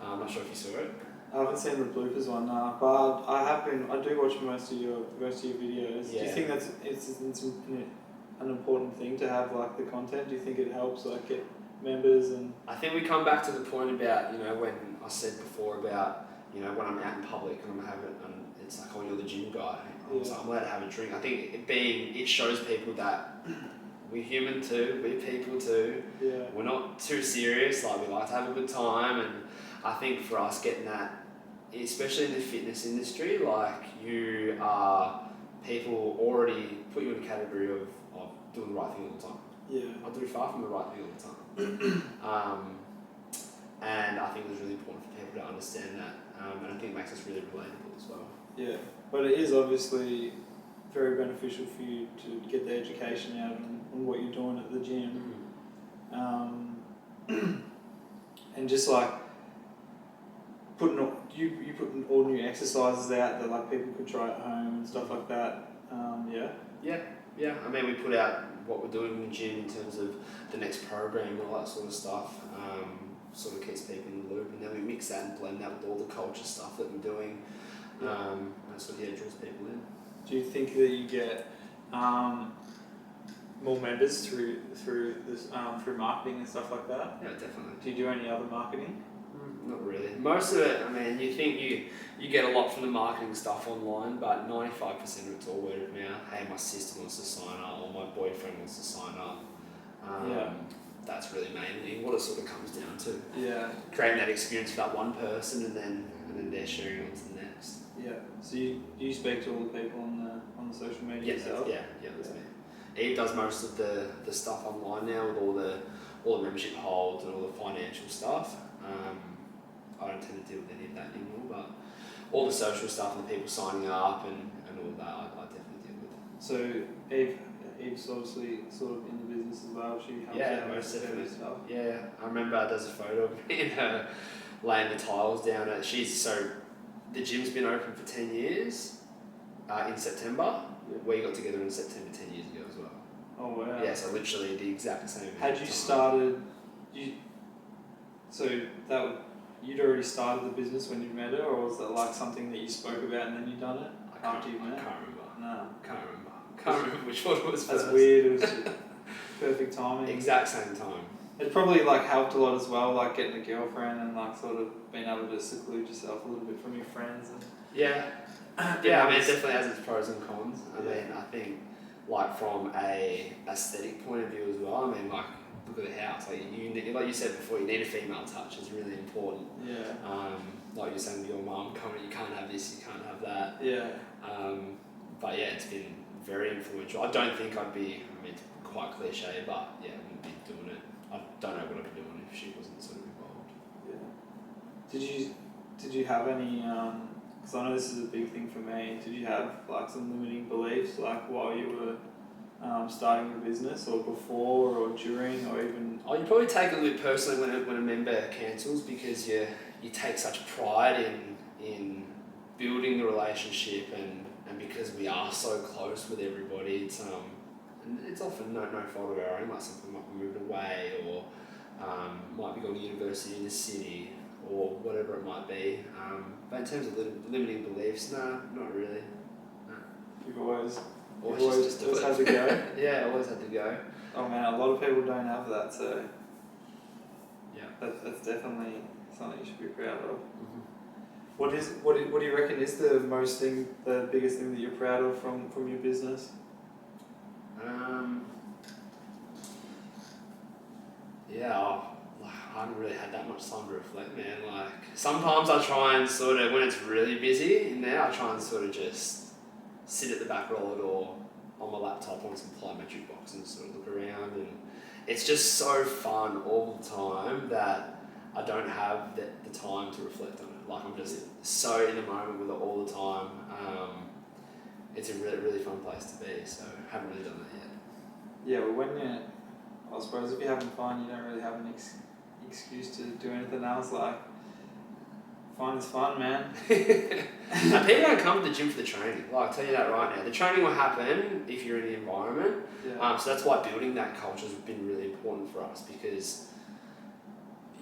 I'm not sure if you saw it. I haven't seen the bloopers one, but I do watch most of your videos. Yeah. Do you think it's an important thing to have like the content? Do you think it helps like get members? And I think we come back to the point about, when I said before about, when I'm out in public and it's like, oh, you're the gym guy. So I'm allowed to have a drink. I think it shows people that we're human too, we're people too. Yeah. We're not too serious, we like to have a good time, and I think for us getting that, especially in the fitness industry, you are, people already put you in a category of doing the right thing all the time. Yeah. I do far from the right thing all the time. And I think it's really important for people to understand that, and I think it makes us really relatable as well. Yeah, but it is obviously very beneficial for you to get the education out on what you're doing at the gym. And just putting all new exercises out that like people could try at home and stuff like that. Yeah. I mean, we put out what we're doing in the gym in terms of the next program and all that sort of stuff. Sort of keeps people in the loop, and then we mix that and blend that with all the culture stuff that we're doing. And so draws people in. Do you think that you get more members through this through marketing and stuff like that? Yeah, definitely. Do you do any other marketing? Not really. Most of it, I mean, you think you get a lot from the marketing stuff online, but 95% of it's all word of mouth. Hey, my sister wants to sign up, or my boyfriend wants to sign up. That's really mainly what it sort of comes down to. Yeah. Creating that experience for that one person, and then they're sharing it on to the next. Yeah. So you speak to all the people on the social media yourself? Yeah, that's me. Eve does most of the stuff online now with all the membership holds and all the financial stuff. I don't tend to deal with any of that anymore, but all the social stuff and the people signing up and all that, I definitely deal with. So Eve's obviously sort of in the business as well. She helps out most with definitely. stuff. Yeah, I remember there's a photo of me and her laying the tiles down. The gym's been open for 10 years in September. Yeah. We got together in September 10 years ago as well. Oh wow. Yeah, so literally the exact same. Had you started, you'd already started the business when you met her, or was that like something that you spoke about and then you done it after you met? I can't remember. No. Can't remember which one it was first. That's weird. It was perfect timing. Exact same time. It probably helped a lot as well, like getting a girlfriend and sort of being able to seclude yourself a little bit from your friends. And yeah, I mean, it definitely has its pros and cons. I mean, I think from a aesthetic point of view as well. I mean, look at the house. Like you said before, you need a female touch. It's really important. Yeah. Like you're saying to your mum, you can't have this, you can't have that. Yeah. But yeah, it's been very influential. I don't think I'd be. I mean, it's quite cliche, but yeah, I wouldn't be doing it. I don't know what I'd be doing if she wasn't sort of involved. Yeah. Did you have any because I know this is a big thing for me. Did you have like some limiting beliefs like while you were starting your business, or before, or during, or even? Oh, you probably take it a little bit personally when a member cancels, because you take such pride in building the relationship, and because we are so close with everybody, and it's often no fault of our own. Like something might be moved away, or might be going to university in the city, or whatever it might be. But in terms of limiting beliefs, no, not really. No. You've always Always had to go. Yeah, always had to go. Oh man, a lot of people don't have that, so Yeah. that's definitely something you should be proud of. Mm-hmm. What do you reckon is the biggest thing that you're proud of from your business? I haven't really had that much time to reflect, man. Like, sometimes I try and sort of, when it's really busy in there, I try and sort of just sit at the back roller door on my laptop on some plyometric box and sort of look around, and it's just so fun all the time that I don't have the time to reflect on it. Like, I'm just so in the moment with it all the time. It's a really, really fun place to be, so I haven't really done that yet. Yeah, well, I suppose if you're having fun, you don't really have an excuse to do anything else. Like, fun is fun, man. And people don't come to the gym for the training. Like, I'll tell you that right now. The training will happen if you're in the environment. Yeah. So that's why building that culture has been really important for us, because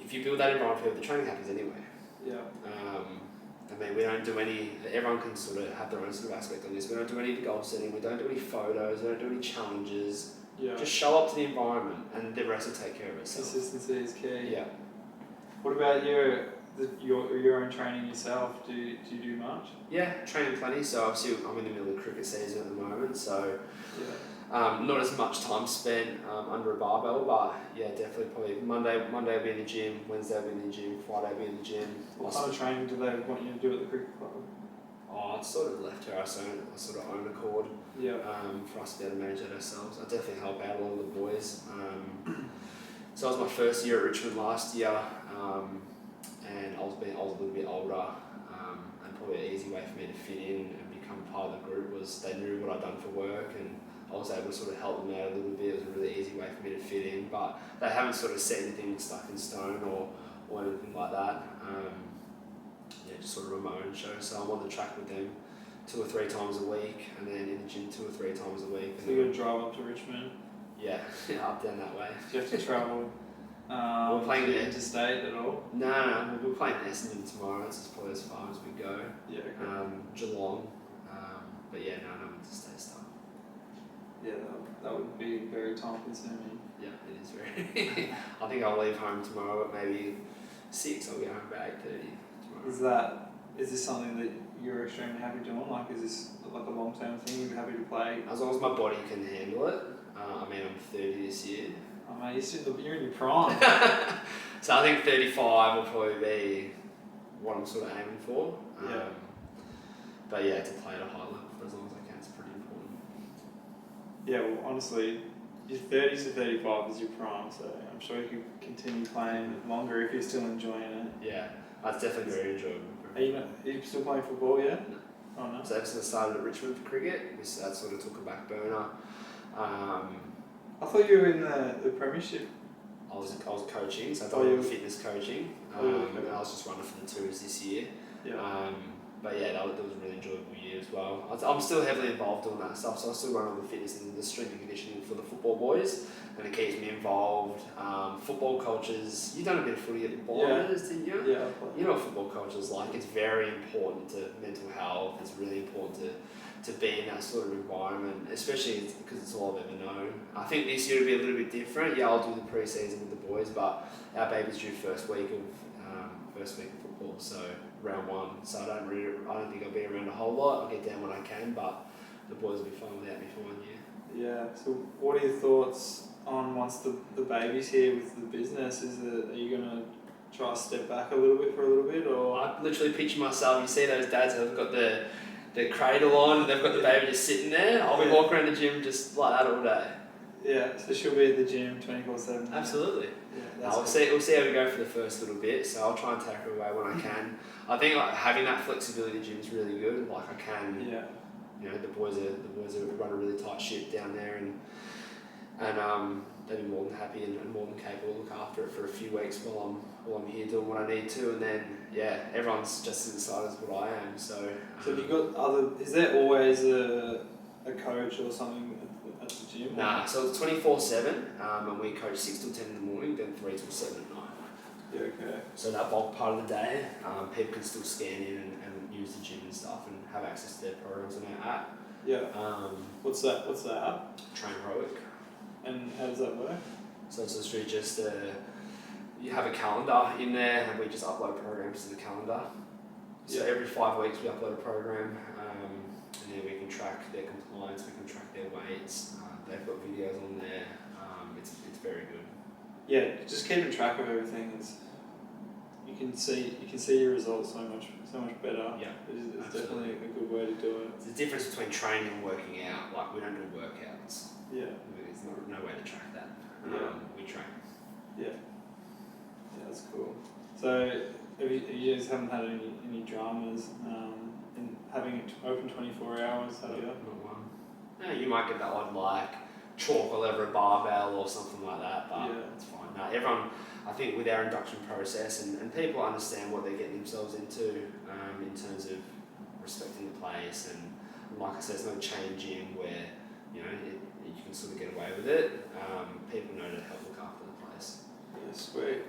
if you build that environment for people, the training happens anyway. Yeah. I mean, we don't do any, everyone can sort of have their own sort of aspect on this. We don't do any goal setting, we don't do any photos, we don't do any challenges. Yeah. Just show up to the environment and the rest will take care of itself. Consistency is key. Yeah. What about your own training yourself? Do you do much? Yeah, training plenty. So obviously I'm in the middle of the cricket season at the moment, so Yeah. not as much time spent under a barbell, but yeah, definitely probably Monday will be in the gym, Wednesday will be in the gym, Friday will be in the gym. What kind of training do they want you to do at the cricket club? Oh, it's sort of left to our sort of own accord. Yeah. For us to be able to manage that ourselves. I definitely help out a lot of the boys. So it was my first year at Richmond last year, and I was a little bit older, and probably an easy way for me to fit in and become part of the group was they knew what I'd done for work, and I was able to sort of help them out a little bit. It was a really easy way for me to fit in, but they haven't sort of set anything stuck in stone or anything like that. Just sort of a remote show. So I'm on the track with them 2 or 3 times a week, and then in the gym 2 or 3 times a week. So you're going to drive up to Richmond? Yeah, up down that way. Do you have to travel we're playing to interstate at all? No, we're playing Essendon tomorrow. It's probably as far as we go. Yeah, okay. Geelong. But yeah, no interstate stuff. Yeah, that would be very time consuming. Yeah, it is very. I think I'll leave home tomorrow at maybe 6. I'll get home about 8:30 tomorrow. Is this something that you're extremely happy doing? Like, is this like a long-term thing? You're happy to play? As long as my body can handle it. I mean, I'm 30 this year. Oh man, you're in your prime. So I think 35 will probably be what I'm sort of aiming for. Yeah. But yeah, to play at a high level for as long as I can is pretty important. Yeah, well, honestly, your 30s to 35 is your prime, so I'm sure you can continue playing longer if you're still enjoying it. Yeah, that's definitely very enjoyable. Are you still playing football yet? No. Oh no. So ever since I started at Richmond for cricket, that sort of took a back burner. I thought you were in the premiership. I was coaching, so I done fitness coaching, okay. and I was just running for the tours this year. Yeah. But yeah, that was a really enjoyable year as well. I'm still heavily involved doing that stuff, so I still run all the fitness and the strength and conditioning for the football boys, and it keeps me involved. Football coaches, you done a bit of footy at the Bombers, didn't you? Yeah. You know what football coaches like. It's very important to mental health. It's really important to be in that sort of environment, especially because it's all I've ever known. I think this year will be a little bit different. Yeah, I'll do the pre-season with the boys, but our baby's due first week of football, so round 1. So I don't think I'll be around a whole lot. I'll get down when I can, but the boys will be fine without me for 1 year. Yeah. So, what are your thoughts on once the baby's here with the business? Are you gonna try to step back a little bit for a little bit, or? I literally picture myself. You see those dads who've got the cradle on, and they've got the baby just sitting there. I'll be walking around the gym just like that all day. Yeah, so she'll be at the gym 24/7. Absolutely. Yeah, No, we'll see how we go for the first little bit. So I'll try and take her away when I can. I think like having that flexibility at the gym is really good. Like I can, Yeah. you know, the boys run a really tight ship down there, and they'd be more than happy and more than capable to look after it for a few weeks while I'm here doing what I need to, and then everyone's just as excited as what I am. So So have you got is there always a coach or something at the gym? Nah, so it's 24/7, and we coach 6 till 10 in the morning, then 3 till 7 at night. Yeah, okay. So that bulk part of the day, people can still scan in and use the gym and stuff and have access to their programs on our app. Yeah. What's that app? Train Heroic. And how does that work? So it's literally just you have a calendar in there, and we just upload programs to the calendar. So every 5 weeks we upload a program, and then we can track their compliance, we can track their weights. They've got videos on there. It's very good. Yeah, just keeping track of everything is. You can see your results so much better. Yeah, it's definitely a good way to do it. It's the difference between training and working out. Like we don't do workouts. Yeah. There's no way to track that. We train. Yeah. Yeah, that's cool. So you just haven't had any dramas in having it open 24 hours, have you? Not one. No, you might get that odd like chalk all over a barbell or something like that, but it's fine. No, everyone, I think with our induction process and people understand what they're getting themselves into in terms of respecting the place, and like I said, there's no chain gym where you can sort of get away with it. People know to help look after the place. Yeah, sweet.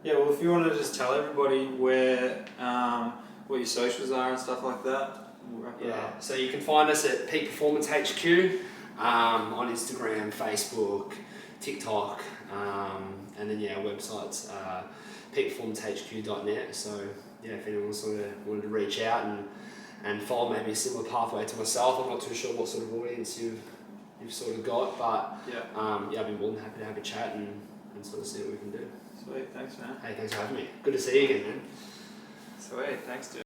Yeah, well, if you want to just tell everybody where what your socials are and stuff like that, we'll wrap it up. So you can find us at PeakPerformance HQ on Instagram, Facebook, TikTok, and then our website's peakperformancehq.net. So if anyone sort of wanted to reach out and follow maybe a similar pathway to myself, I'm not too sure what sort of audience you've sort of got, but I'd be more than happy to have a chat and sort of see what we can do. Sweet, thanks man. Hey, thanks for having me. Good to see you again, man. Sweet, thanks dude.